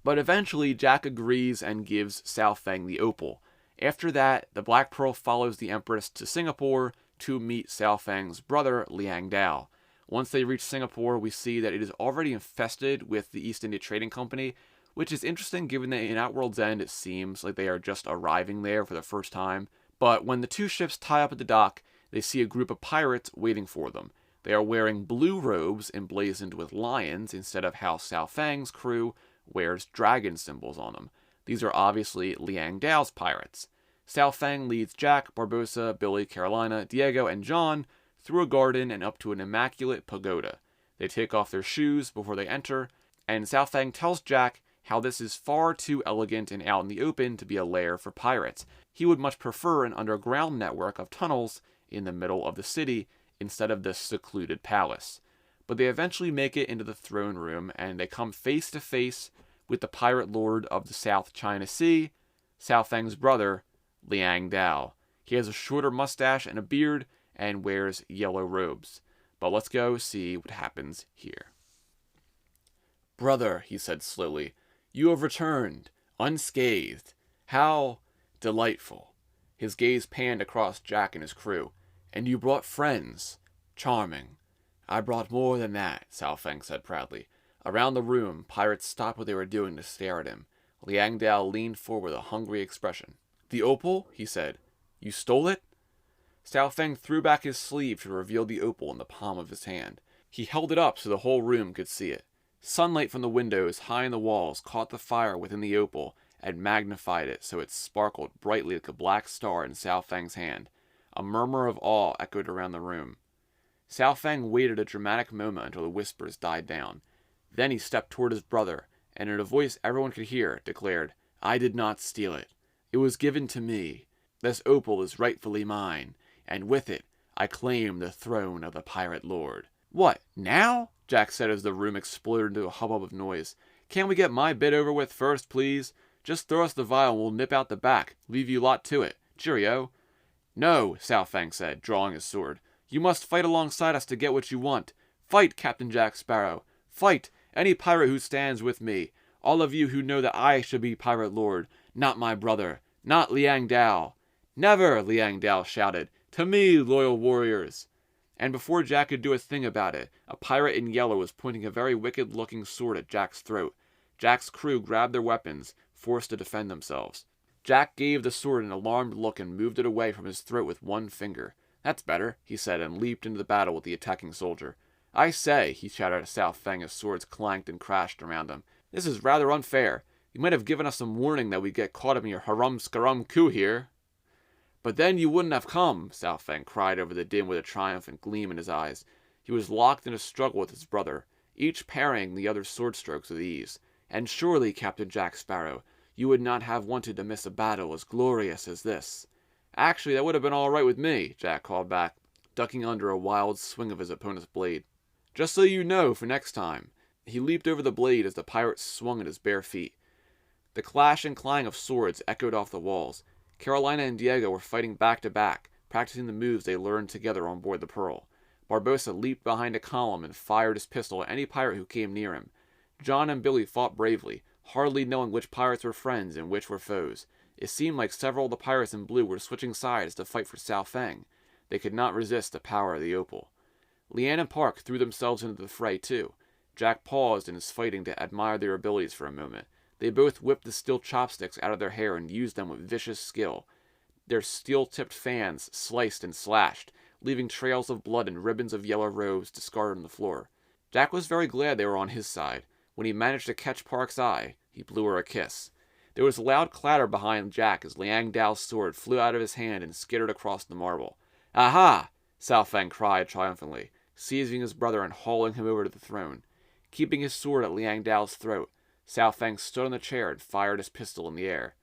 But eventually, Jack agrees and gives Sao Feng the opal. After that, the Black Pearl follows the Empress to Singapore to meet Sao Feng's brother, Liang Dao. Once they reach Singapore, we see that it is already infested with the East India Trading Company, which is interesting given that in Outworld's End it seems like they are just arriving there for the first time. But when the two ships tie up at the dock, they see a group of pirates waiting for them. They are wearing blue robes emblazoned with lions instead of how Sao Feng's crew wears dragon symbols on them. These are obviously Liang Dao's pirates. Sao Feng leads Jack, Barbossa, Billy, Carolina, Diego, and John through a garden and up to an immaculate pagoda. They take off their shoes before they enter, and Sao Feng tells Jack how this is far too elegant and out in the open to be a lair for pirates. He would much prefer an underground network of tunnels in the middle of the city instead of this secluded palace. But they eventually make it into the throne room, and they come face to face with the pirate lord of the South China Sea, Sao Feng's brother, Liang Dao. He has a shorter mustache and a beard, and wears yellow robes. But let's go see what happens here. "Brother," he said slowly, "you have returned, unscathed. How delightful." His gaze panned across Jack and his crew. "And you brought friends. Charming." "I brought more than that," Sao Feng said proudly. Around the room, pirates stopped what they were doing to stare at him. Liang Dao leaned forward with a hungry expression. "The opal?" he said. "You stole it?" Sao Feng threw back his sleeve to reveal the opal in the palm of his hand. He held it up so the whole room could see it. Sunlight from the windows high in the walls caught the fire within the opal and magnified it so it sparkled brightly like a black star in Sao Feng's hand. A murmur of awe echoed around the room. Sao Feng waited a dramatic moment until the whispers died down. Then he stepped toward his brother, and in a voice everyone could hear, declared, "I did not steal it. It was given to me. This opal is rightfully mine, and with it, I claim the throne of the pirate lord." "What, now?" Jack said as the room exploded into a hubbub of noise. "Can't we get my bit over with first, please? Just throw us the vial and we'll nip out the back. Leave you lot to it. Cheerio." "No," Sao Feng said, drawing his sword. "You must fight alongside us to get what you want. Fight, Captain Jack Sparrow. Fight any pirate who stands with me. All of you who know that I should be pirate lord, not my brother, not Liang Dao." "Never!" Liang Dao shouted. "To me, loyal warriors!" And before Jack could do a thing about it, a pirate in yellow was pointing a very wicked-looking sword at Jack's throat. Jack's crew grabbed their weapons, forced to defend themselves. Jack gave the sword an alarmed look and moved it away from his throat with one finger. "That's better," he said, and leaped into the battle with the attacking soldier. "I say," he shouted at Sao Feng as swords clanked and crashed around him. "This is rather unfair. You might have given us some warning that we'd get caught up in your harum-scarum coup here." "But then you wouldn't have come," Sao Feng cried over the din with a triumphant gleam in his eyes. He was locked in a struggle with his brother, each parrying the other's sword strokes with ease. "And surely, Captain Jack Sparrow, you would not have wanted to miss a battle as glorious as this." "Actually, that would have been all right with me," Jack called back, ducking under a wild swing of his opponent's blade. "Just so you know for next time." He leaped over the blade as the pirate swung at his bare feet. The clash and clang of swords echoed off the walls. Carolina and Diego were fighting back to back, practicing the moves they learned together on board the Pearl. Barbossa leaped behind a column and fired his pistol at any pirate who came near him. John and Billy fought bravely, hardly knowing which pirates were friends and which were foes. It seemed like several of the pirates in blue were switching sides to fight for Sao Feng. They could not resist the power of the opal. Leanne and Park threw themselves into the fray too. Jack paused in his fighting to admire their abilities for a moment. They both whipped the steel chopsticks out of their hair and used them with vicious skill. Their steel-tipped fans sliced and slashed, leaving trails of blood and ribbons of yellow robes discarded on the floor. Jack was very glad they were on his side. When he managed to catch Park's eye, he blew her a kiss. There was a loud clatter behind Jack as Liang Dao's sword flew out of his hand and skittered across the marble. "Aha!" Sao Feng cried triumphantly, seizing his brother and hauling him over to the throne. Keeping his sword at Liang Dao's throat, Sao Feng stood on the chair and fired his pistol in the air.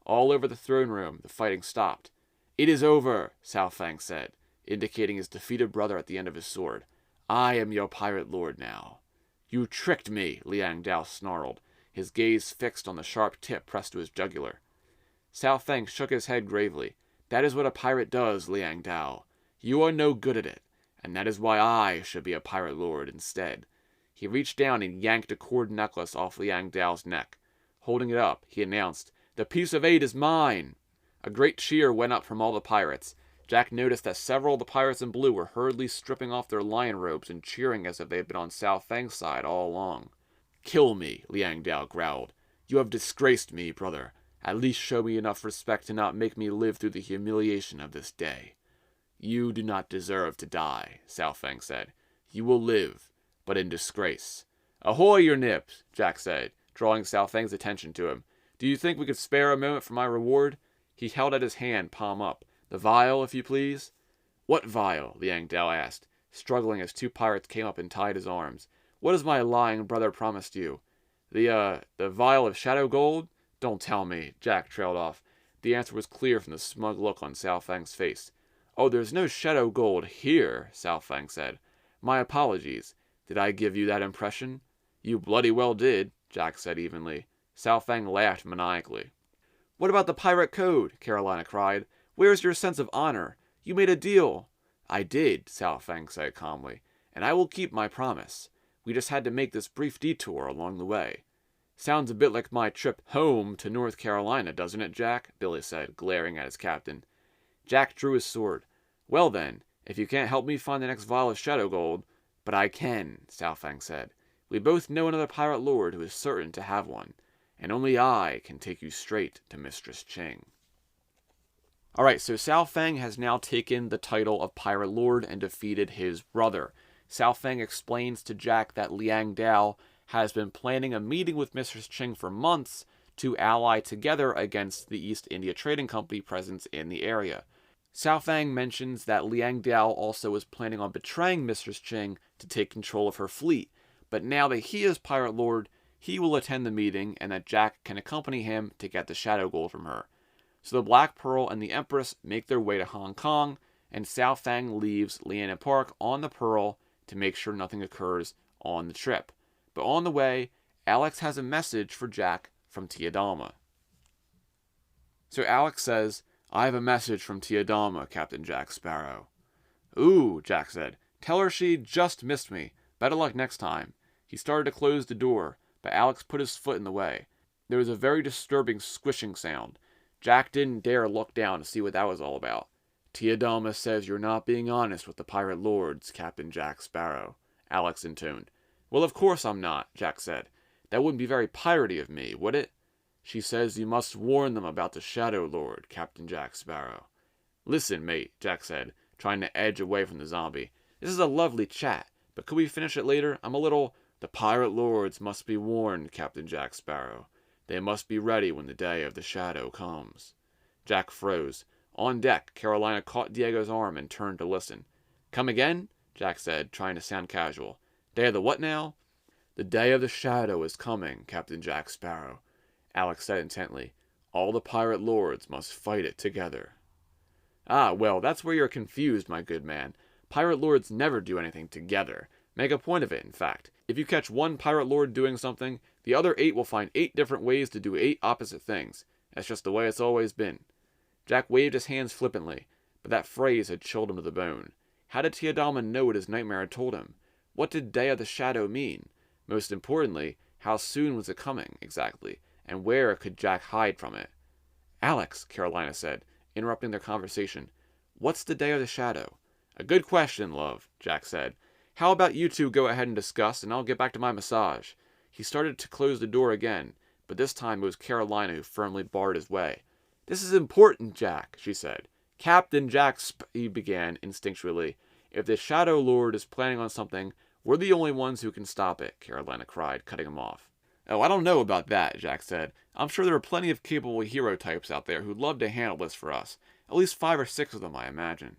All over the throne room, the fighting stopped. "It is over," Sao Feng said, indicating his defeated brother at the end of his sword. "I am your pirate lord now." "You tricked me," Liang Dao snarled, his gaze fixed on the sharp tip pressed to his jugular. Sao Feng shook his head gravely. "That is what a pirate does, Liang Dao. You are no good at it, and that is why I should be a pirate lord instead." He reached down and yanked a cord necklace off Liang Dao's neck. Holding it up, he announced, "The piece of 8 is mine!" A great cheer went up from all the pirates. Jack noticed that several of the pirates in blue were hurriedly stripping off their lion robes and cheering as if they had been on Sao Feng's side all along. "Kill me," Liang Dao growled. "You have disgraced me, brother. At least show me enough respect to not make me live through the humiliation of this day." "You do not deserve to die," Sao Feng said. "You will live, but in disgrace." "Ahoy your nips," Jack said, drawing Sao Feng's attention to him. "Do you think we could spare a moment for my reward?" He held out his hand, palm up. "The vial, if you please." "What vial?" Liang Dao asked, struggling as two pirates came up and tied his arms. "What has my lying brother promised you?" The vial of shadow gold?" "Don't tell me," Jack trailed off. The answer was clear from the smug look on Sao Feng's face. "Oh, there's no shadow gold here," Sao Feng said. "My apologies. Did I give you that impression?" "You bloody well did," Jack said evenly. Sao Feng laughed maniacally. "What about the pirate code?" Carolina cried. "Where's your sense of honor? You made a deal." "I did," Sao Feng said calmly, "and I will keep my promise. We just had to make this brief detour along the way." "Sounds a bit like my trip home to North Carolina, doesn't it, Jack?" Billy said, glaring at his captain. Jack drew his sword. "Well then, if you can't help me find the next vial of shadow gold—" "But I can," Sao Feng said. "We both know another pirate lord who is certain to have one, and only I can take you straight to Mistress Ching." Alright, so Sao Feng has now taken the title of Pirate Lord and defeated his brother. Sao Feng explains to Jack that Liang Dao has been planning a meeting with Mistress Ching for months to ally together against the East India Trading Company presence in the area. Sao Feng mentions that Liang Dao also is planning on betraying Mistress Ching to take control of her fleet, but now that he is Pirate Lord, he will attend the meeting and that Jack can accompany him to get the shadow gold from her. So the Black Pearl and the Empress make their way to Hong Kong, and Sao Feng leaves Liana Park on the Pearl to make sure nothing occurs on the trip. But on the way, Alex has a message for Jack from Tia Dalma. So Alex says, "I have a message from Tia Dalma, Captain Jack Sparrow." "Ooh," Jack said. "Tell her she just missed me. Better luck next time." He started to close the door, but Alex put his foot in the way. There was a very disturbing squishing sound. Jack didn't dare look down to see what that was all about. "Tia Dalma says you're not being honest with the pirate lords, Captain Jack Sparrow," Alex intoned. "Well, of course I'm not," Jack said. "That wouldn't be very piratey of me, would it?" "She says you must warn them about the Shadow Lord, Captain Jack Sparrow." "Listen, mate," Jack said, trying to edge away from the zombie. "This is a lovely chat, but could we finish it later? I'm a little—" "The pirate lords must be warned, Captain Jack Sparrow. They must be ready when the day of the shadow comes." Jack froze. On deck, Carolina caught Diego's arm and turned to listen. "Come again?" Jack said, trying to sound casual. "Day of the what now?" "The day of the shadow is coming, Captain Jack Sparrow," Alex said intently. "All the pirate lords must fight it together." "Ah, well, that's where you're confused, my good man. Pirate lords never do anything together. Make a point of it, in fact. If you catch one pirate lord doing something, the other 8 will find 8 different ways to do 8 opposite things. That's just the way it's always been." Jack waved his hands flippantly, but that phrase had chilled him to the bone. How did Tia Dalma know what his nightmare had told him? What did Day of the Shadow mean? Most importantly, how soon was it coming, exactly, and where could Jack hide from it? "Alex," Carolina said, interrupting their conversation, "what's the Day of the Shadow?" "A good question, love," Jack said. "How about you two go ahead and discuss, and I'll get back to my massage." He started to close the door again, but this time it was Carolina who firmly barred his way. "This is important, Jack," she said. "Captain Jack he began instinctually. "If the Shadow Lord is planning on something, we're the only ones who can stop it," Carolina cried, cutting him off. "Oh, I don't know about that," Jack said. "I'm sure there are plenty of capable hero types out there who'd love to handle this for us. At least 5 or 6 of them, I imagine."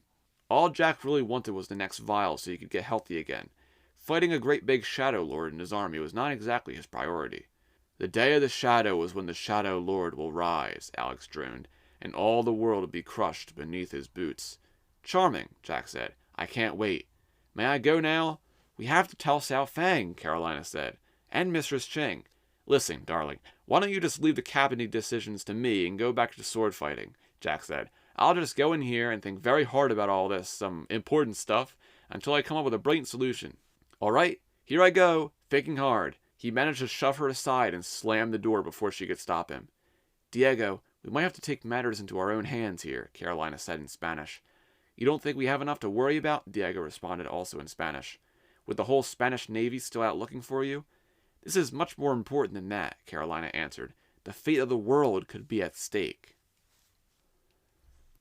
All Jack really wanted was the next vial so he could get healthy again. Fighting a great big Shadow Lord in his army was not exactly his priority. "The day of the shadow is when the Shadow Lord will rise," Alex droned, "and all the world will be crushed beneath his boots." "Charming," Jack said. "I can't wait." "May I go now?" "We have to tell Sao Feng," Carolina said. "And Mistress Ching." "Listen, darling, why don't you just leave the cabinet decisions to me and go back to sword fighting?" Jack said. "I'll just go in here and think very hard about all this, some important stuff, until I come up with a brilliant solution. All right, here I go, thinking hard." He managed to shove her aside and slam the door before she could stop him. "Diego, we might have to take matters into our own hands here," Carolina said in Spanish. You don't think we have enough to worry about? Diego responded, also in Spanish. With the whole Spanish Navy still out looking for you? This is much more important than that, Carolina answered. The fate of the world could be at stake.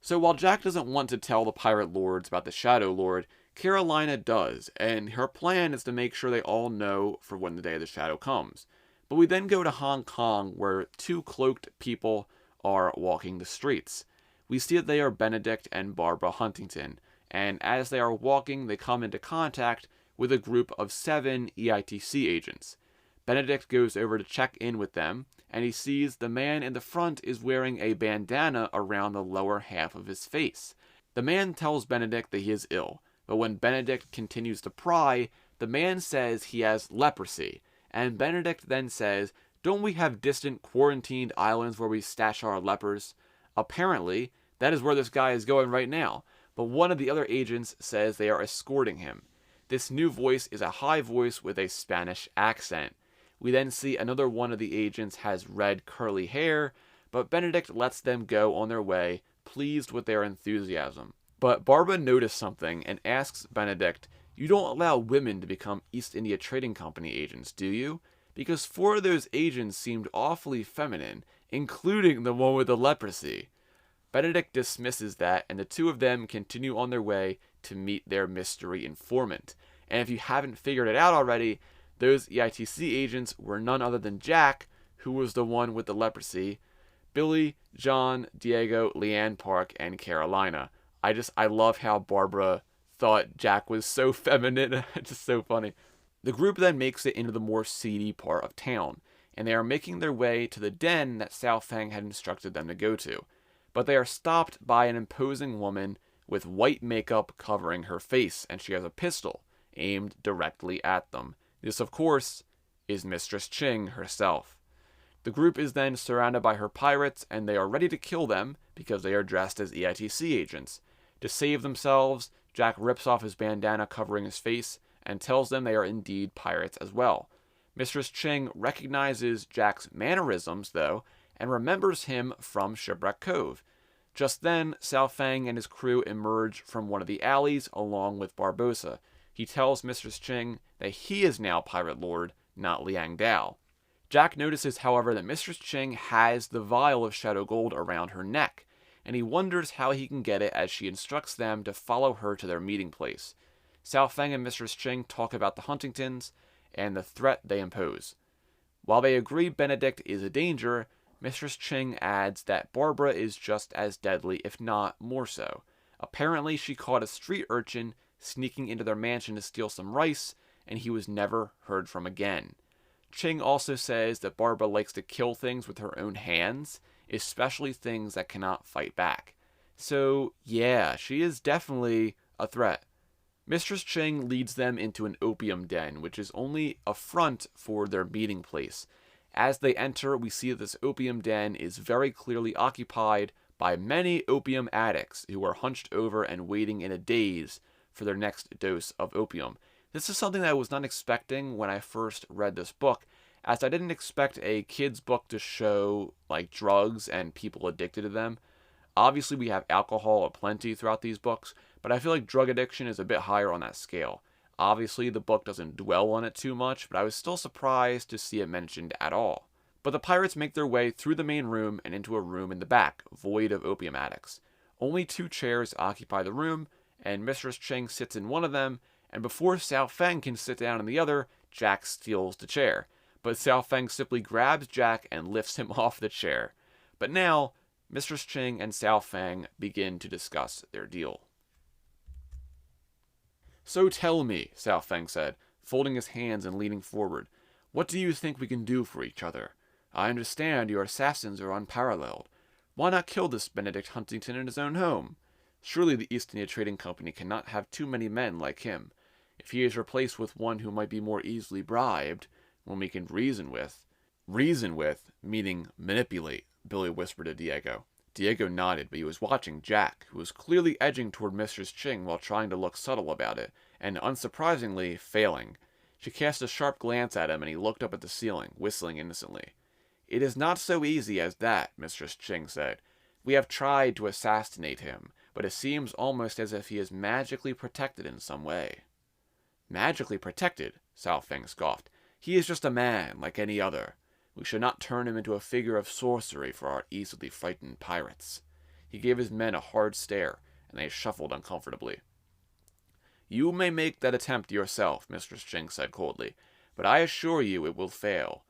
So while Jack doesn't want to tell the pirate lords about the Shadow Lord, Carolina does, and her plan is to make sure they all know for when the Day of the Shadow comes. But we then go to Hong Kong, where two cloaked people are walking the streets. We see that they are Benedict and Barbara Huntington, and as they are walking, they come into contact with a group of 7 EITC agents. Benedict goes over to check in with them, and he sees the man in the front is wearing a bandana around the lower half of his face. The man tells Benedict that he is ill, but when Benedict continues to pry, the man says he has leprosy, and Benedict then says, "Don't we have distant quarantined islands where we stash our lepers?" Apparently, that is where this guy is going right now, but one of the other agents says they are escorting him. This new voice is a high voice with a Spanish accent. We then see another one of the agents has red curly hair, but Benedict lets them go on their way, pleased with their enthusiasm. But Barbara noticed something and asks Benedict, "You don't allow women to become East India Trading Company agents, do you? Because 4 of those agents seemed awfully feminine, including the one with the leprosy." Benedict dismisses that, and the 2 of them continue on their way to meet their mystery informant. And if you haven't figured it out already, those EITC agents were none other than Jack, who was the one with the leprosy, Billy, John, Diego, Leanne Park, and Carolina. I love how Barbara thought Jack was so feminine. It's just so funny. The group then makes it into the more seedy part of town, and they are making their way to the den that Sao Feng had instructed them to go to. But they are stopped by an imposing woman with white makeup covering her face, and she has a pistol aimed directly at them. This, of course, is Mistress Ching herself. The group is then surrounded by her pirates, and they are ready to kill them because they are dressed as EITC agents. To save themselves, Jack rips off his bandana covering his face and tells them they are indeed pirates as well. Mistress Ching recognizes Jack's mannerisms, though, and remembers him from Shipwreck Cove. Just then, Sao Feng and his crew emerge from one of the alleys along with Barbossa. He tells Mistress Ching that he is now Pirate Lord, not Liang Dao. Jack notices, however, that Mistress Ching has the vial of shadow gold around her neck, and he wonders how he can get it as she instructs them to follow her to their meeting place. Sao Feng and Mistress Ching talk about the Huntingtons and the threat they impose. While they agree Benedict is a danger, Mistress Ching adds that Barbara is just as deadly, if not more so. Apparently, she caught a street urchin sneaking into their mansion to steal some rice, and he was never heard from again. Ching also says that Barbara likes to kill things with her own hands, especially things that cannot fight back. So, yeah, she is definitely a threat. Mistress Ching leads them into an opium den, which is only a front for their meeting place. As they enter, we see that this opium den is very clearly occupied by many opium addicts who are hunched over and waiting in a daze for their next dose of opium. This is something that I was not expecting when I first read this book, as I didn't expect a kid's book to show like drugs and people addicted to them. Obviously, we have alcohol aplenty throughout these books, but I feel like drug addiction is a bit higher on that scale. Obviously, the book doesn't dwell on it too much, but I was still surprised to see it mentioned at all. But the pirates make their way through the main room and into a room in the back, void of opium addicts. Only 2 chairs occupy the room, and Mistress Ching sits in one of them, and before Sao Feng can sit down in the other, Jack steals the chair. But Sao Feng simply grabs Jack and lifts him off the chair. But now, Mistress Ching and Sao Feng begin to discuss their deal. "So tell me," Sao Feng said, folding his hands and leaning forward, "what do you think we can do for each other? I understand your assassins are unparalleled. Why not kill this Benedict Huntington in his own home? Surely the East India Trading Company cannot have too many men like him. If he is replaced with one who might be more easily bribed, one we can reason with." "Reason with, meaning manipulate," Billy whispered to Diego. Diego nodded, but he was watching Jack, who was clearly edging toward Mistress Ching while trying to look subtle about it, and unsurprisingly, failing. She cast a sharp glance at him, and he looked up at the ceiling, whistling innocently. "It is not so easy as that," Mistress Ching said. "We have tried to assassinate him, but it seems almost as if he is magically protected in some way. Magically protected? Sao Feng scoffed. He is just a man, like any other. We should not turn him into a figure of sorcery for our easily frightened pirates. He gave his men a hard stare, and they shuffled uncomfortably. You may make that attempt yourself, Mistress Ching said coldly, but I assure you it will fail.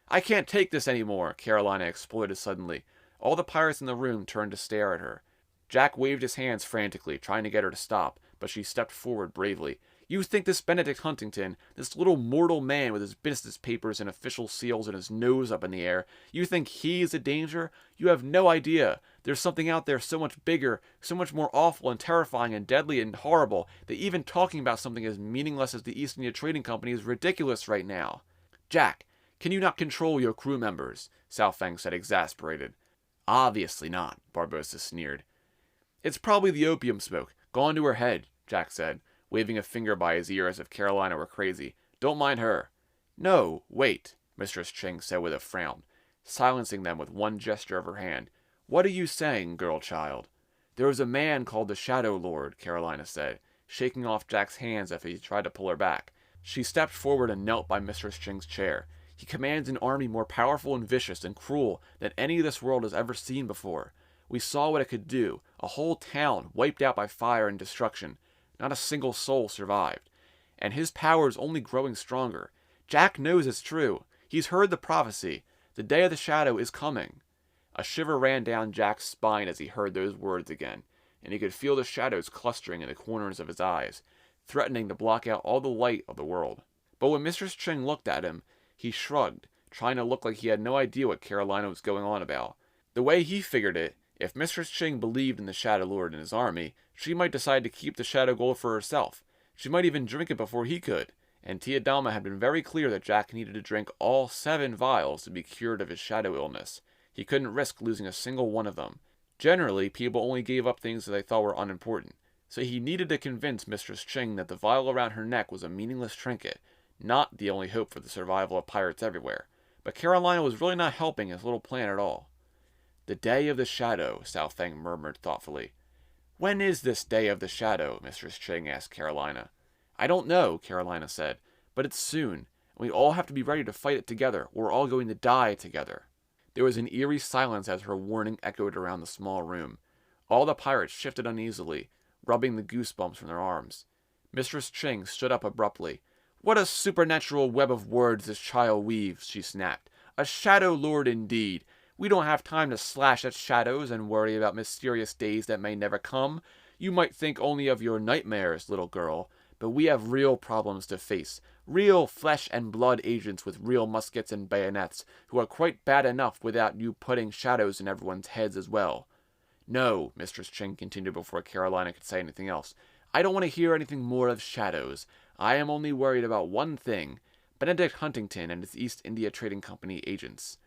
I can't take this anymore, Carolina exploded suddenly. All the pirates in the room turned to stare at her. Jack waved his hands frantically, trying to get her to stop, but she stepped forward bravely. You think this Benedict Huntington, this little mortal man with his business papers and official seals and his nose up in the air, you think he is a danger? You have no idea. There's something out there so much bigger, so much more awful and terrifying and deadly and horrible, that even talking about something as meaningless as the East India Trading Company is ridiculous right now. Jack, can you not control your crew members? Sao Feng said, exasperated. Obviously not, Barbossa sneered. It's probably the opium smoke, gone to her head, Jack said, waving a finger by his ear as if Carolina were crazy. Don't mind her. No, wait, Mistress Ching said with a frown, silencing them with one gesture of her hand. What are you saying, girl child? There is a man called the Shadow Lord, Carolina said, shaking off Jack's hands as he tried to pull her back. She stepped forward and knelt by Mistress Ching's chair. He commands an army more powerful and vicious and cruel than any this world has ever seen before. We saw what it could do. A whole town wiped out by fire and destruction. Not a single soul survived. And his power is only growing stronger. Jack knows it's true. He's heard the prophecy. The day of the shadow is coming. A shiver ran down Jack's spine as he heard those words again, and he could feel the shadows clustering in the corners of his eyes, threatening to block out all the light of the world. But when Mistress Ching looked at him, he shrugged, trying to look like he had no idea what Carolina was going on about. The way he figured it, if Mistress Ching believed in the Shadow Lord and his army, she might decide to keep the Shadow Gold for herself. She might even drink it before he could, and Tia Dalma had been very clear that Jack needed to drink all 7 vials to be cured of his shadow illness. He couldn't risk losing a single one of them. Generally, people only gave up things that they thought were unimportant, so he needed to convince Mistress Ching that the vial around her neck was a meaningless trinket, not the only hope for the survival of pirates everywhere. But Carolina was really not helping his little plan at all. The Day of the Shadow, Sao Feng murmured thoughtfully. When is this Day of the Shadow? Mistress Ching asked Carolina. I don't know, Carolina said, but it's soon, and we all have to be ready to fight it together, or we're all going to die together. There was an eerie silence as her warning echoed around the small room. All the pirates shifted uneasily, rubbing the goosebumps from their arms. Mistress Ching stood up abruptly. What a supernatural web of words this child weaves, she snapped. A Shadow Lord indeed. We don't have time to slash at shadows and worry about mysterious days that may never come. You might think only of your nightmares, little girl, but we have real problems to face. Real flesh and blood agents with real muskets and bayonets, who are quite bad enough without you putting shadows in everyone's heads as well. No, Mistress Ching continued before Carolina could say anything else. I don't want to hear anything more of shadows. I am only worried about one thing, Benedict Huntington and his East India Trading Company agents.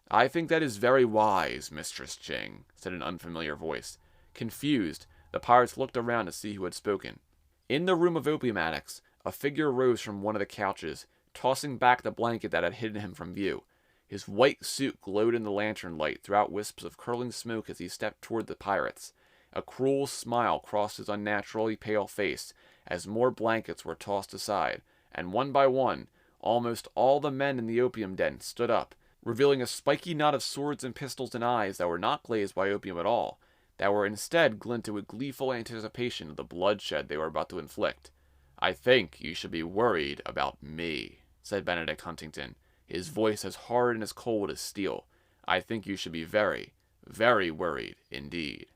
I think that is very wise, Mistress Ching, said an unfamiliar voice. Confused, the pirates looked around to see who had spoken. In the room of opium addicts, a figure rose from one of the couches, tossing back the blanket that had hidden him from view. His white suit glowed in the lantern light, threw out wisps of curling smoke as he stepped toward the pirates. A cruel smile crossed his unnaturally pale face as more blankets were tossed aside, and one by one, almost all the men in the opium den stood up, revealing a spiky knot of swords and pistols and eyes that were not glazed by opium at all, that were instead glinted with gleeful anticipation of the bloodshed they were about to inflict. I think you should be worried about me, said Benedict Huntington, his voice as hard and as cold as steel. I think you should be very, very worried indeed.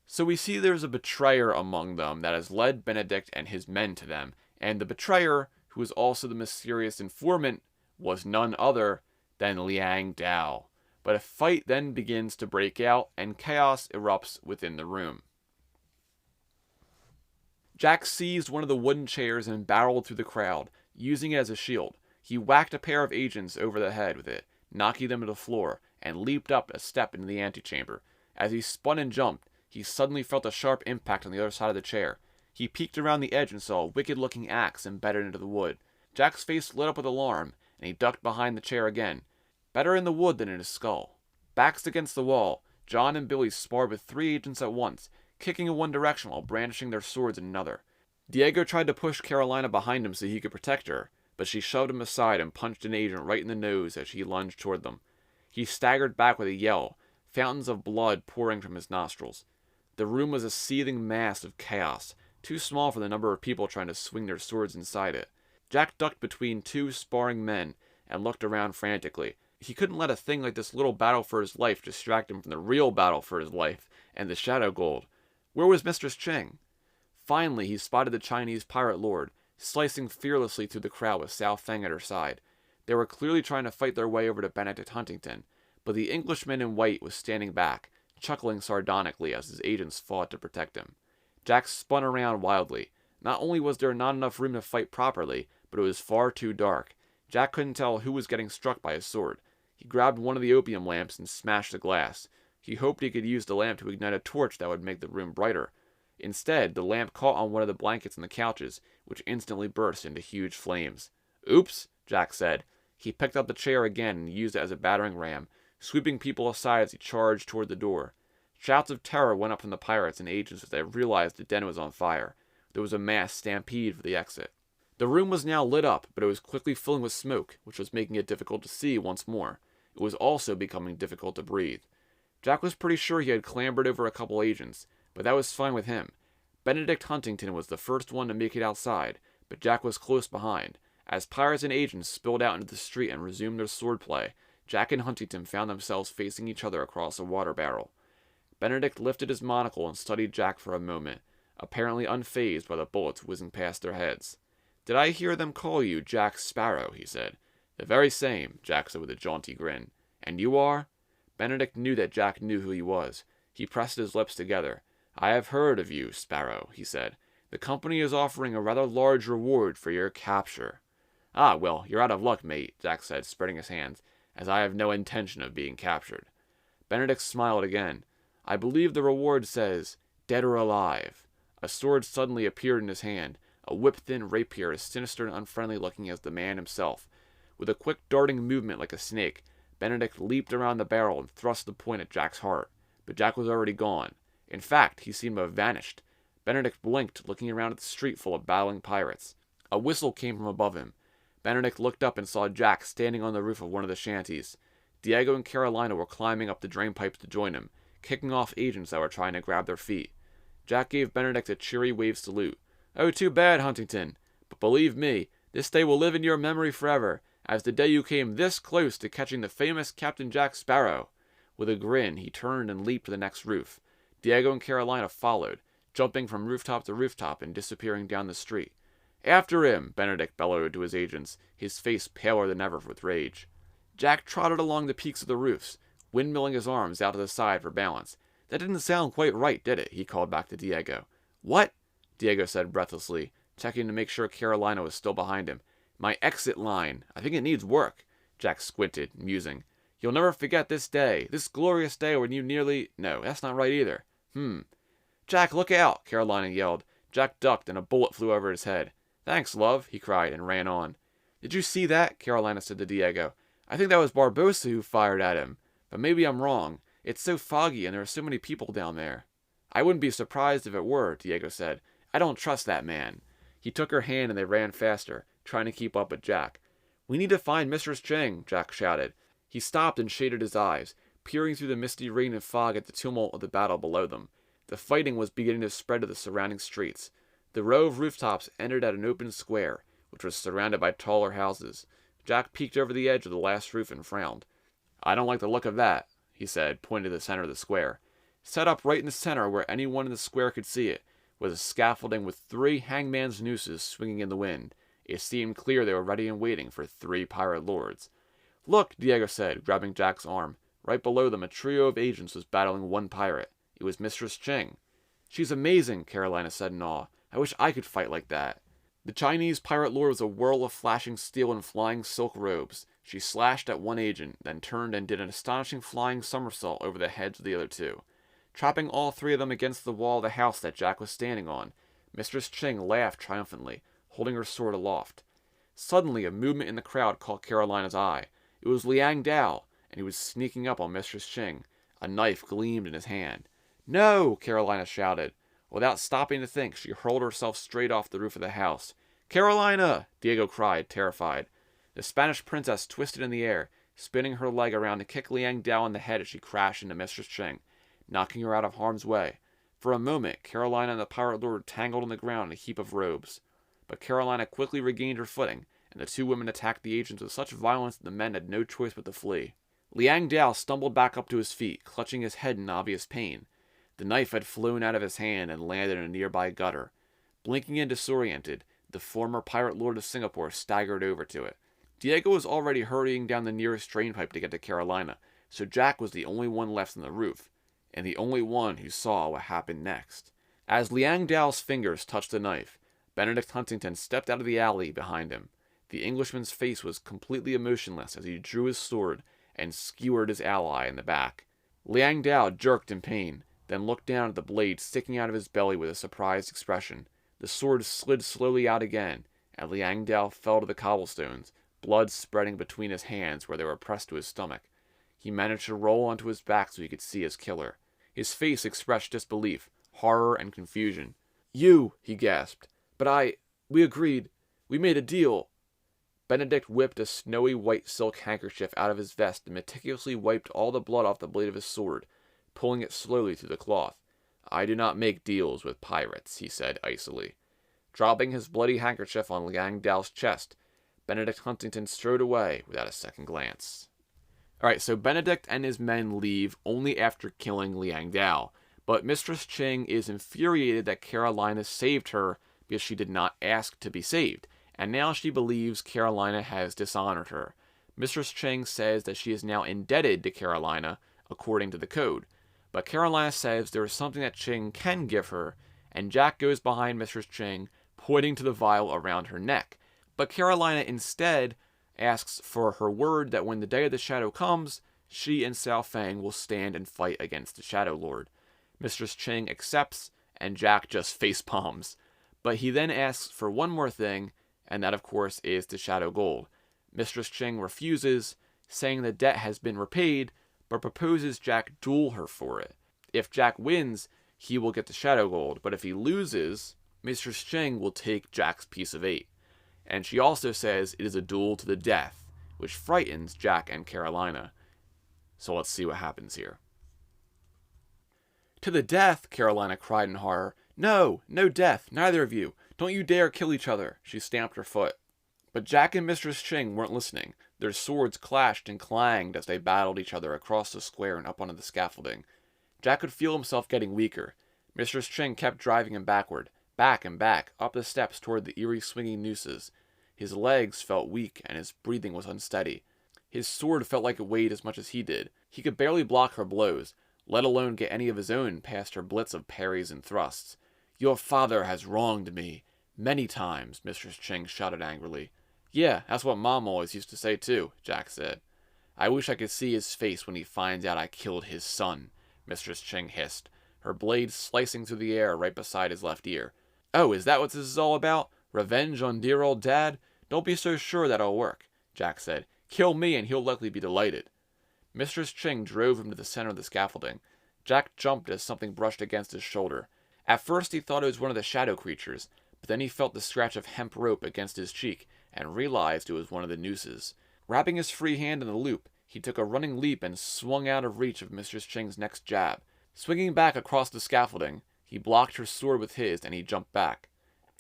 So we see there's a betrayer among them that has led Benedict and his men to them, and the betrayer, who is also the mysterious informant, was none other than Liang Dao. But a fight then begins to break out, and chaos erupts within the room. Jack seized one of the wooden chairs and barreled through the crowd, using it as a shield. He whacked a pair of agents over the head with it, knocking them to the floor, and leaped up a step into the antechamber. As he spun and jumped, he suddenly felt a sharp impact on the other side of the chair. He peeked around the edge and saw a wicked-looking axe embedded into the wood. Jack's face lit up with alarm, and he ducked behind the chair again. Better in the wood than in his skull. Backs against the wall, John and Billy sparred with 3 agents at once, kicking in one direction while brandishing their swords in another. Diego tried to push Carolina behind him so he could protect her, but she shoved him aside and punched an agent right in the nose as he lunged toward them. He staggered back with a yell, fountains of blood pouring from his nostrils. The room was a seething mass of chaos, too small for the number of people trying to swing their swords inside it. Jack ducked between 2 sparring men and looked around frantically. He couldn't let a thing like this little battle for his life distract him from the real battle for his life and the Shadow Gold. Where was Mistress Ching? Finally, he spotted the Chinese pirate lord, slicing fearlessly through the crowd with Sao Feng at her side. They were clearly trying to fight their way over to Benedict Huntington, but the Englishman in white was standing back, chuckling sardonically as his agents fought to protect him. Jack spun around wildly. Not only was there not enough room to fight properly, but it was far too dark. Jack couldn't tell who was getting struck by his sword. He grabbed one of the opium lamps and smashed the glass. He hoped he could use the lamp to ignite a torch that would make the room brighter. Instead, the lamp caught on one of the blankets on the couches, which instantly burst into huge flames. "Oops," Jack said. He picked up the chair again and used it as a battering ram, sweeping people aside as he charged toward the door. Shouts of terror went up from the pirates and agents as they realized the den was on fire. There was a mass stampede for the exit. The room was now lit up, but it was quickly filling with smoke, which was making it difficult to see once more. It was also becoming difficult to breathe. Jack was pretty sure he had clambered over a couple agents, but that was fine with him. Benedict Huntington was the first one to make it outside, but Jack was close behind. As pirates and agents spilled out into the street and resumed their swordplay, Jack and Huntington found themselves facing each other across a water barrel. Benedict lifted his monocle and studied Jack for a moment, apparently unfazed by the bullets whizzing past their heads. "Did I hear them call you Jack Sparrow?" he said. "The very same," Jack said with a jaunty grin. "And you are?" Benedict knew that Jack knew who he was. He pressed his lips together. "I have heard of you, Sparrow," he said. "The company is offering a rather large reward for your capture." "Ah, well, you're out of luck, mate," Jack said, spreading his hands, "as I have no intention of being captured." Benedict smiled again. "I believe the reward says, 'Dead or alive.'" A sword suddenly appeared in his hand, a whip-thin rapier as sinister and unfriendly looking as the man himself. With a quick darting movement like a snake, Benedict leaped around the barrel and thrust the point at Jack's heart. But Jack was already gone. In fact, he seemed to have vanished. Benedict blinked, looking around at the street full of battling pirates. A whistle came from above him. Benedict looked up and saw Jack standing on the roof of one of the shanties. Diego and Carolina were climbing up the drain pipes to join him, kicking off agents that were trying to grab their feet. Jack gave Benedict a cheery wave salute. "Oh, too bad, Huntington. But believe me, this day will live in your memory forever, as the day you came this close to catching the famous Captain Jack Sparrow." With a grin, he turned and leaped to the next roof. Diego and Carolina followed, jumping from rooftop to rooftop and disappearing down the street. "After him!" Benedict bellowed to his agents, his face paler than ever with rage. Jack trotted along the peaks of the roofs, windmilling his arms out to the side for balance. "That didn't sound quite right, did it?" he called back to Diego. "What?" Diego said breathlessly, checking to make sure Carolina was still behind him. "My exit line. I think it needs work." Jack squinted, musing. "You'll never forget this day, this glorious day when you nearly... No, that's not right either. Jack, look out!" Carolina yelled. Jack ducked and a bullet flew over his head. "Thanks, love," he cried and ran on. "Did you see that?" Carolina said to Diego. "I think that was Barbossa who fired at him. But maybe I'm wrong. It's so foggy and there are so many people down there." "I wouldn't be surprised if it were," Diego said. "I don't trust that man." He took her hand and they ran faster, trying to keep up with Jack. "We need to find Mistress Ching," Jack shouted. He stopped and shaded his eyes, peering through the misty rain and fog at the tumult of the battle below them. The fighting was beginning to spread to the surrounding streets. The row of rooftops ended at an open square, which was surrounded by taller houses. Jack peeked over the edge of the last roof and frowned. "I don't like the look of that," he said, pointing to the center of the square. Set up right in the center where anyone in the square could see it, was a scaffolding with 3 hangman's nooses swinging in the wind. It seemed clear they were ready and waiting for 3 pirate lords. "Look," Diego said, grabbing Jack's arm. Right below them, a trio of agents was battling one pirate. It was Mistress Ching. "She's amazing," Carolina said in awe. "I wish I could fight like that." The Chinese pirate lord was a whirl of flashing steel and flying silk robes. She slashed at one agent, then turned and did an astonishing flying somersault over the heads of the other 2. Trapping all 3 of them against the wall of the house that Jack was standing on, Mistress Ching laughed triumphantly, holding her sword aloft. Suddenly, a movement in the crowd caught Carolina's eye. It was Liang Dao, and he was sneaking up on Mistress Ching. A knife gleamed in his hand. "No!" Carolina shouted. Without stopping to think, she hurled herself straight off the roof of the house. "Carolina!" Diego cried, terrified. The Spanish princess twisted in the air, spinning her leg around to kick Liang Dao in the head as she crashed into Mistress Ching, knocking her out of harm's way. For a moment, Carolina and the pirate lord were tangled on the ground in a heap of robes. But Carolina quickly regained her footing, and the two women attacked the agents with such violence that the men had no choice but to flee. Liang Dao stumbled back up to his feet, clutching his head in obvious pain. The knife had flown out of his hand and landed in a nearby gutter. Blinking and disoriented, the former pirate lord of Singapore staggered over to it. Diego was already hurrying down the nearest drainpipe to get to Carolina, so Jack was the only one left on the roof, and the only one who saw what happened next. As Liang Dao's fingers touched the knife, Benedict Huntington stepped out of the alley behind him. The Englishman's face was completely emotionless as he drew his sword and skewered his ally in the back. Liang Dao jerked in pain, then looked down at the blade sticking out of his belly with a surprised expression. The sword slid slowly out again, and Liang Dao fell to the cobblestones, blood spreading between his hands where they were pressed to his stomach. He managed to roll onto his back so he could see his killer. His face expressed disbelief, horror, and confusion. "You," he gasped. "But we agreed. We made a deal." Benedict whipped a snowy white silk handkerchief out of his vest and meticulously wiped all the blood off the blade of his sword, pulling it slowly through the cloth. "I do not make deals with pirates," he said icily. Dropping his bloody handkerchief on Liang Dao's chest, Benedict Huntington strode away without a second glance. Alright, so Benedict and his men leave only after killing Liang Dao, but Mistress Ching is infuriated that Carolina saved her because she did not ask to be saved, and now she believes Carolina has dishonored her. Mistress Ching says that she is now indebted to Carolina, according to the code, but Carolina says there is something that Ching can give her, and Jack goes behind Mistress Ching, pointing to the vial around her neck. But Carolina instead asks for her word that when the Day of the Shadow comes, she and Sao Feng will stand and fight against the Shadow Lord. Mistress Ching accepts, and Jack just facepalms. But he then asks for one more thing, and that of course is the Shadow Gold. Mistress Ching refuses, saying the debt has been repaid, but proposes Jack duel her for it. If Jack wins, he will get the Shadow Gold, but if he loses, Mistress Ching will take Jack's piece of 8. And she also says it is a duel to the death, which frightens Jack and Carolina. So let's see what happens here. "To the death!" Carolina cried in horror. "No, no death, neither of you. Don't you dare kill each other." She stamped her foot. But Jack and Mistress Ching weren't listening. Their swords clashed and clanged as they battled each other across the square and up onto the scaffolding. Jack could feel himself getting weaker. Mistress Ching kept driving him backward, back and back, up the steps toward the eerie swinging nooses. His legs felt weak and his breathing was unsteady. His sword felt like it weighed as much as he did. He could barely block her blows, let alone get any of his own past her blitz of parries and thrusts. "Your father has wronged me many times," Mistress Ching shouted angrily. "Yeah, that's what Mom always used to say too," Jack said. "I wish I could see his face when he finds out I killed his son," Mistress Ching hissed, her blade slicing through the air right beside his left ear. "Oh, is that what this is all about? Revenge on dear old Dad? Don't be so sure that'll work," Jack said. "Kill me and he'll likely be delighted." Mistress Ching drove him to the center of the scaffolding. Jack jumped as something brushed against his shoulder. At first he thought it was one of the shadow creatures, but then he felt the scratch of hemp rope against his cheek and realized it was one of the nooses. Wrapping his free hand in the loop, he took a running leap and swung out of reach of Mistress Ching's next jab. Swinging back across the scaffolding, he blocked her sword with his and he jumped back.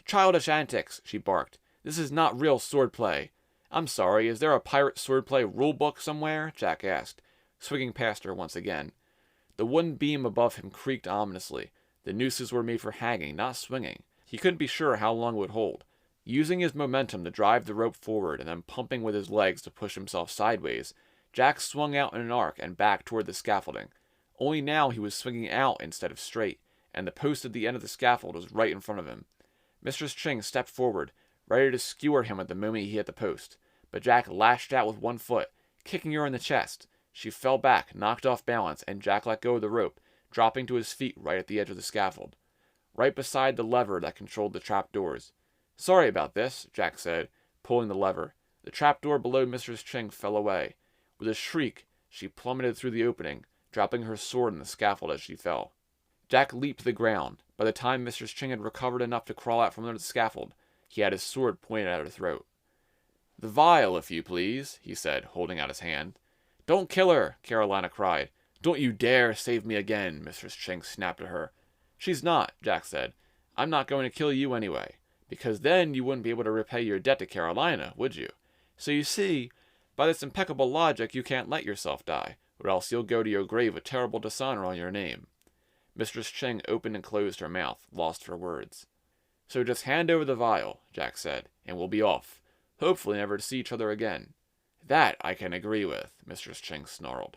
"Childish antics," she barked. "This is not real swordplay." "I'm sorry, is there a pirate swordplay rule book somewhere?" Jack asked, swinging past her once again. The wooden beam above him creaked ominously. The nooses were made for hanging, not swinging. He couldn't be sure how long it would hold. Using his momentum to drive the rope forward and then pumping with his legs to push himself sideways, Jack swung out in an arc and back toward the scaffolding. Only now he was swinging out instead of straight, and the post at the end of the scaffold was right in front of him. Mistress Ching stepped forward, ready to skewer him at the moment he hit the post, but Jack lashed out with one foot, kicking her in the chest. She fell back, knocked off balance, and Jack let go of the rope, dropping to his feet right at the edge of the scaffold, right beside the lever that controlled the trapdoors. "Sorry about this," Jack said, pulling the lever. The trapdoor below Mistress Ching fell away. With a shriek, she plummeted through the opening, dropping her sword on the scaffold as she fell. Jack leaped to the ground. By the time Mistress Ching had recovered enough to crawl out from under the scaffold, he had his sword pointed at her throat. "The vial, if you please," he said, holding out his hand. "Don't kill her," Carolina cried. "Don't you dare save me again," Mistress Ching snapped at her. "She's not," Jack said. "I'm not going to kill you anyway, because then you wouldn't be able to repay your debt to Carolina, would you? So you see, by this impeccable logic, you can't let yourself die, or else you'll go to your grave with terrible dishonor on your name." Mistress Ching opened and closed her mouth, lost for words. "So just hand over the vial," Jack said, "and we'll be off. Hopefully never to see each other again." "That I can agree with," Mistress Ching snarled.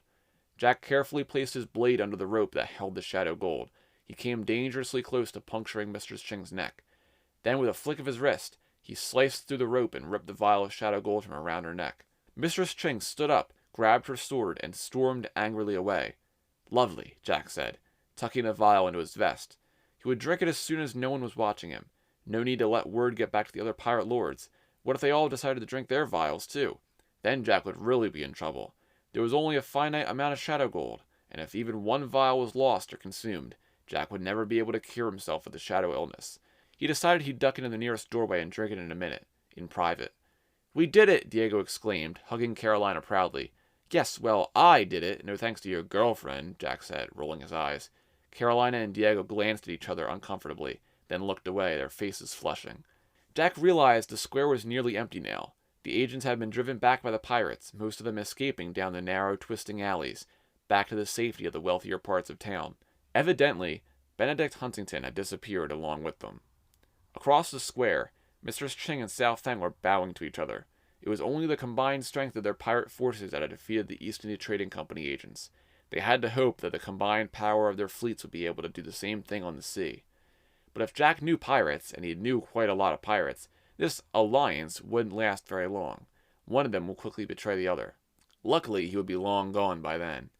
Jack carefully placed his blade under the rope that held the shadow gold. He came dangerously close to puncturing Mistress Ching's neck. Then, with a flick of his wrist, he sliced through the rope and ripped the vial of shadow gold from around her neck. Mistress Ching stood up, grabbed her sword, and stormed angrily away. "Lovely," Jack said, tucking the vial into his vest. He would drink it as soon as no one was watching him. No need to let word get back to the other pirate lords. What if they all decided to drink their vials, too? Then Jack would really be in trouble. There was only a finite amount of shadow gold, and if even one vial was lost or consumed, Jack would never be able to cure himself of the shadow illness. He decided he'd duck into the nearest doorway and drink it in a minute, in private. "We did it!" Diego exclaimed, hugging Carolina proudly. "Yes, well, I did it, no thanks to your girlfriend," Jack said, rolling his eyes. Carolina and Diego glanced at each other uncomfortably, then looked away, their faces flushing. Jack realized the square was nearly empty now. The agents had been driven back by the pirates, most of them escaping down the narrow, twisting alleys, back to the safety of the wealthier parts of town. Evidently, Benedict Huntington had disappeared along with them. Across the square, Mistress Ching and Sao Feng were bowing to each other. It was only the combined strength of their pirate forces that had defeated the East India Trading Company agents. They had to hope that the combined power of their fleets would be able to do the same thing on the sea. But if Jack knew pirates, and he knew quite a lot of pirates, this alliance wouldn't last very long. One of them would quickly betray the other. Luckily, he would be long gone by then.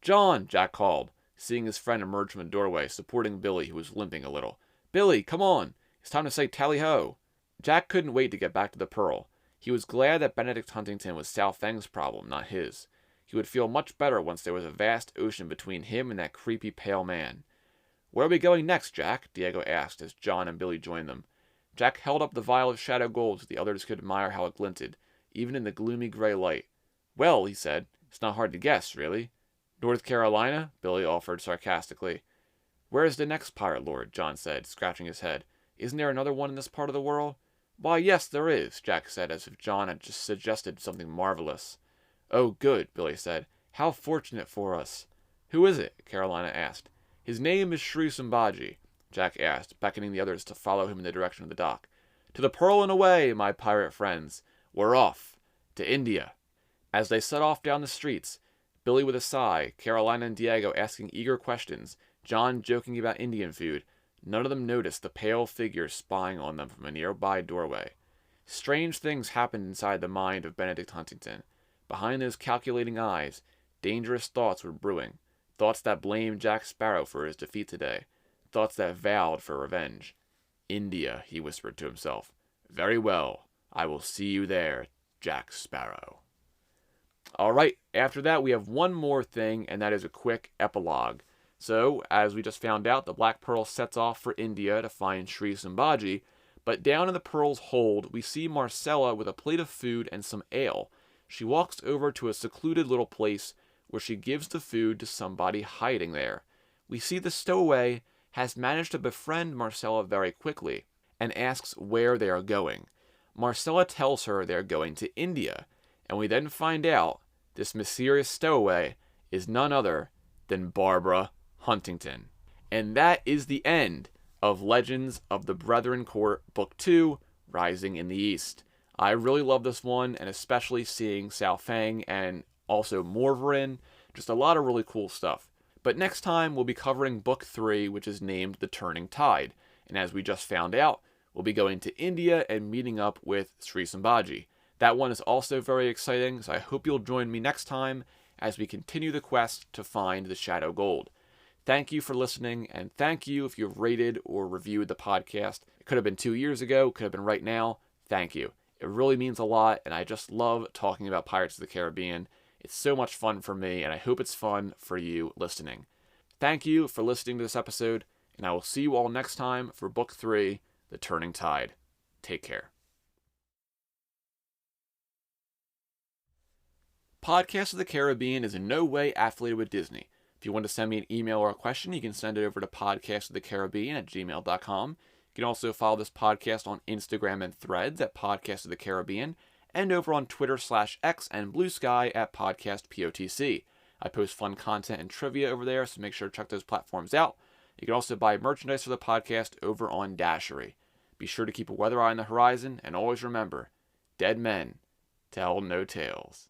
"John!" Jack called, seeing his friend emerge from the doorway, supporting Billy, who was limping a little. "Billy, come on! It's time to say tally-ho!" Jack couldn't wait to get back to the Pearl. He was glad that Benedict Huntington was Sao Feng's problem, not his. He would feel much better once there was a vast ocean between him and that creepy pale man. "Where are we going next, Jack?" Diego asked as John and Billy joined them. Jack held up the vial of shadow gold so the others could admire how it glinted, even in the gloomy gray light. "Well," he said, "it's not hard to guess, really." "North Carolina?" Billy offered sarcastically. "Where is the next pirate lord?" John said, scratching his head. "Isn't there another one in this part of the world?" "Why, yes, there is," Jack said, as if John had just suggested something marvelous. "Oh, good," Billy said. "How fortunate for us." "Who is it?" Carolina asked. "His name is Sri Sambaji," Jack asked, beckoning the others to follow him in the direction of the dock. "To the Pearl and away, my pirate friends. We're off. To India." As they set off down the streets, Billy with a sigh, Carolina and Diego asking eager questions, John joking about Indian food, none of them noticed the pale figure spying on them from a nearby doorway. Strange things happened inside the mind of Benedict Huntington. Behind those calculating eyes, dangerous thoughts were brewing. Thoughts that blamed Jack Sparrow for his defeat today. Thoughts that vowed for revenge. "India," he whispered to himself. "Very well. I will see you there, Jack Sparrow." Alright, after that we have one more thing, and that is a quick epilogue. So, as we just found out, the Black Pearl sets off for India to find Sri Sambaji, but down in the Pearl's hold, we see Marcella with a plate of food and some ale. She walks over to a secluded little place where she gives the food to somebody hiding there. We see the stowaway has managed to befriend Marcella very quickly, and asks where they are going. Marcella tells her they are going to India, and we then find out this mysterious stowaway is none other than Barbara Huntington. And that is the end of Legends of the Brethren Court Book 2, Rising in the East. I really love this one, and especially seeing Sao Feng and also Morvarin. Just a lot of really cool stuff. But next time we'll be covering Book 3, which is named The Turning Tide. And as we just found out, we'll be going to India and meeting up with Sri Sambaji. That one is also very exciting, so I hope you'll join me next time as we continue the quest to find the Shadow Gold. Thank you for listening, and thank you if you've rated or reviewed the podcast. It could have been 2 years ago, could have been right now. Thank you. It really means a lot, and I just love talking about Pirates of the Caribbean. It's so much fun for me, and I hope it's fun for you listening. Thank you for listening to this episode, and I will see you all next time for Book 3, The Turning Tide. Take care. Podcast of the Caribbean is in no way affiliated with Disney. If you want to send me an email or a question, you can send it over to podcastofthecaribbean@gmail.com. You can also follow this podcast on Instagram and Threads at Podcast of the Caribbean, and over on Twitter/X and Bluesky at PodcastPOTC. I post fun content and trivia over there, so make sure to check those platforms out. You can also buy merchandise for the podcast over on Dashery. Be sure to keep a weather eye on the horizon, and always remember, dead men tell no tales.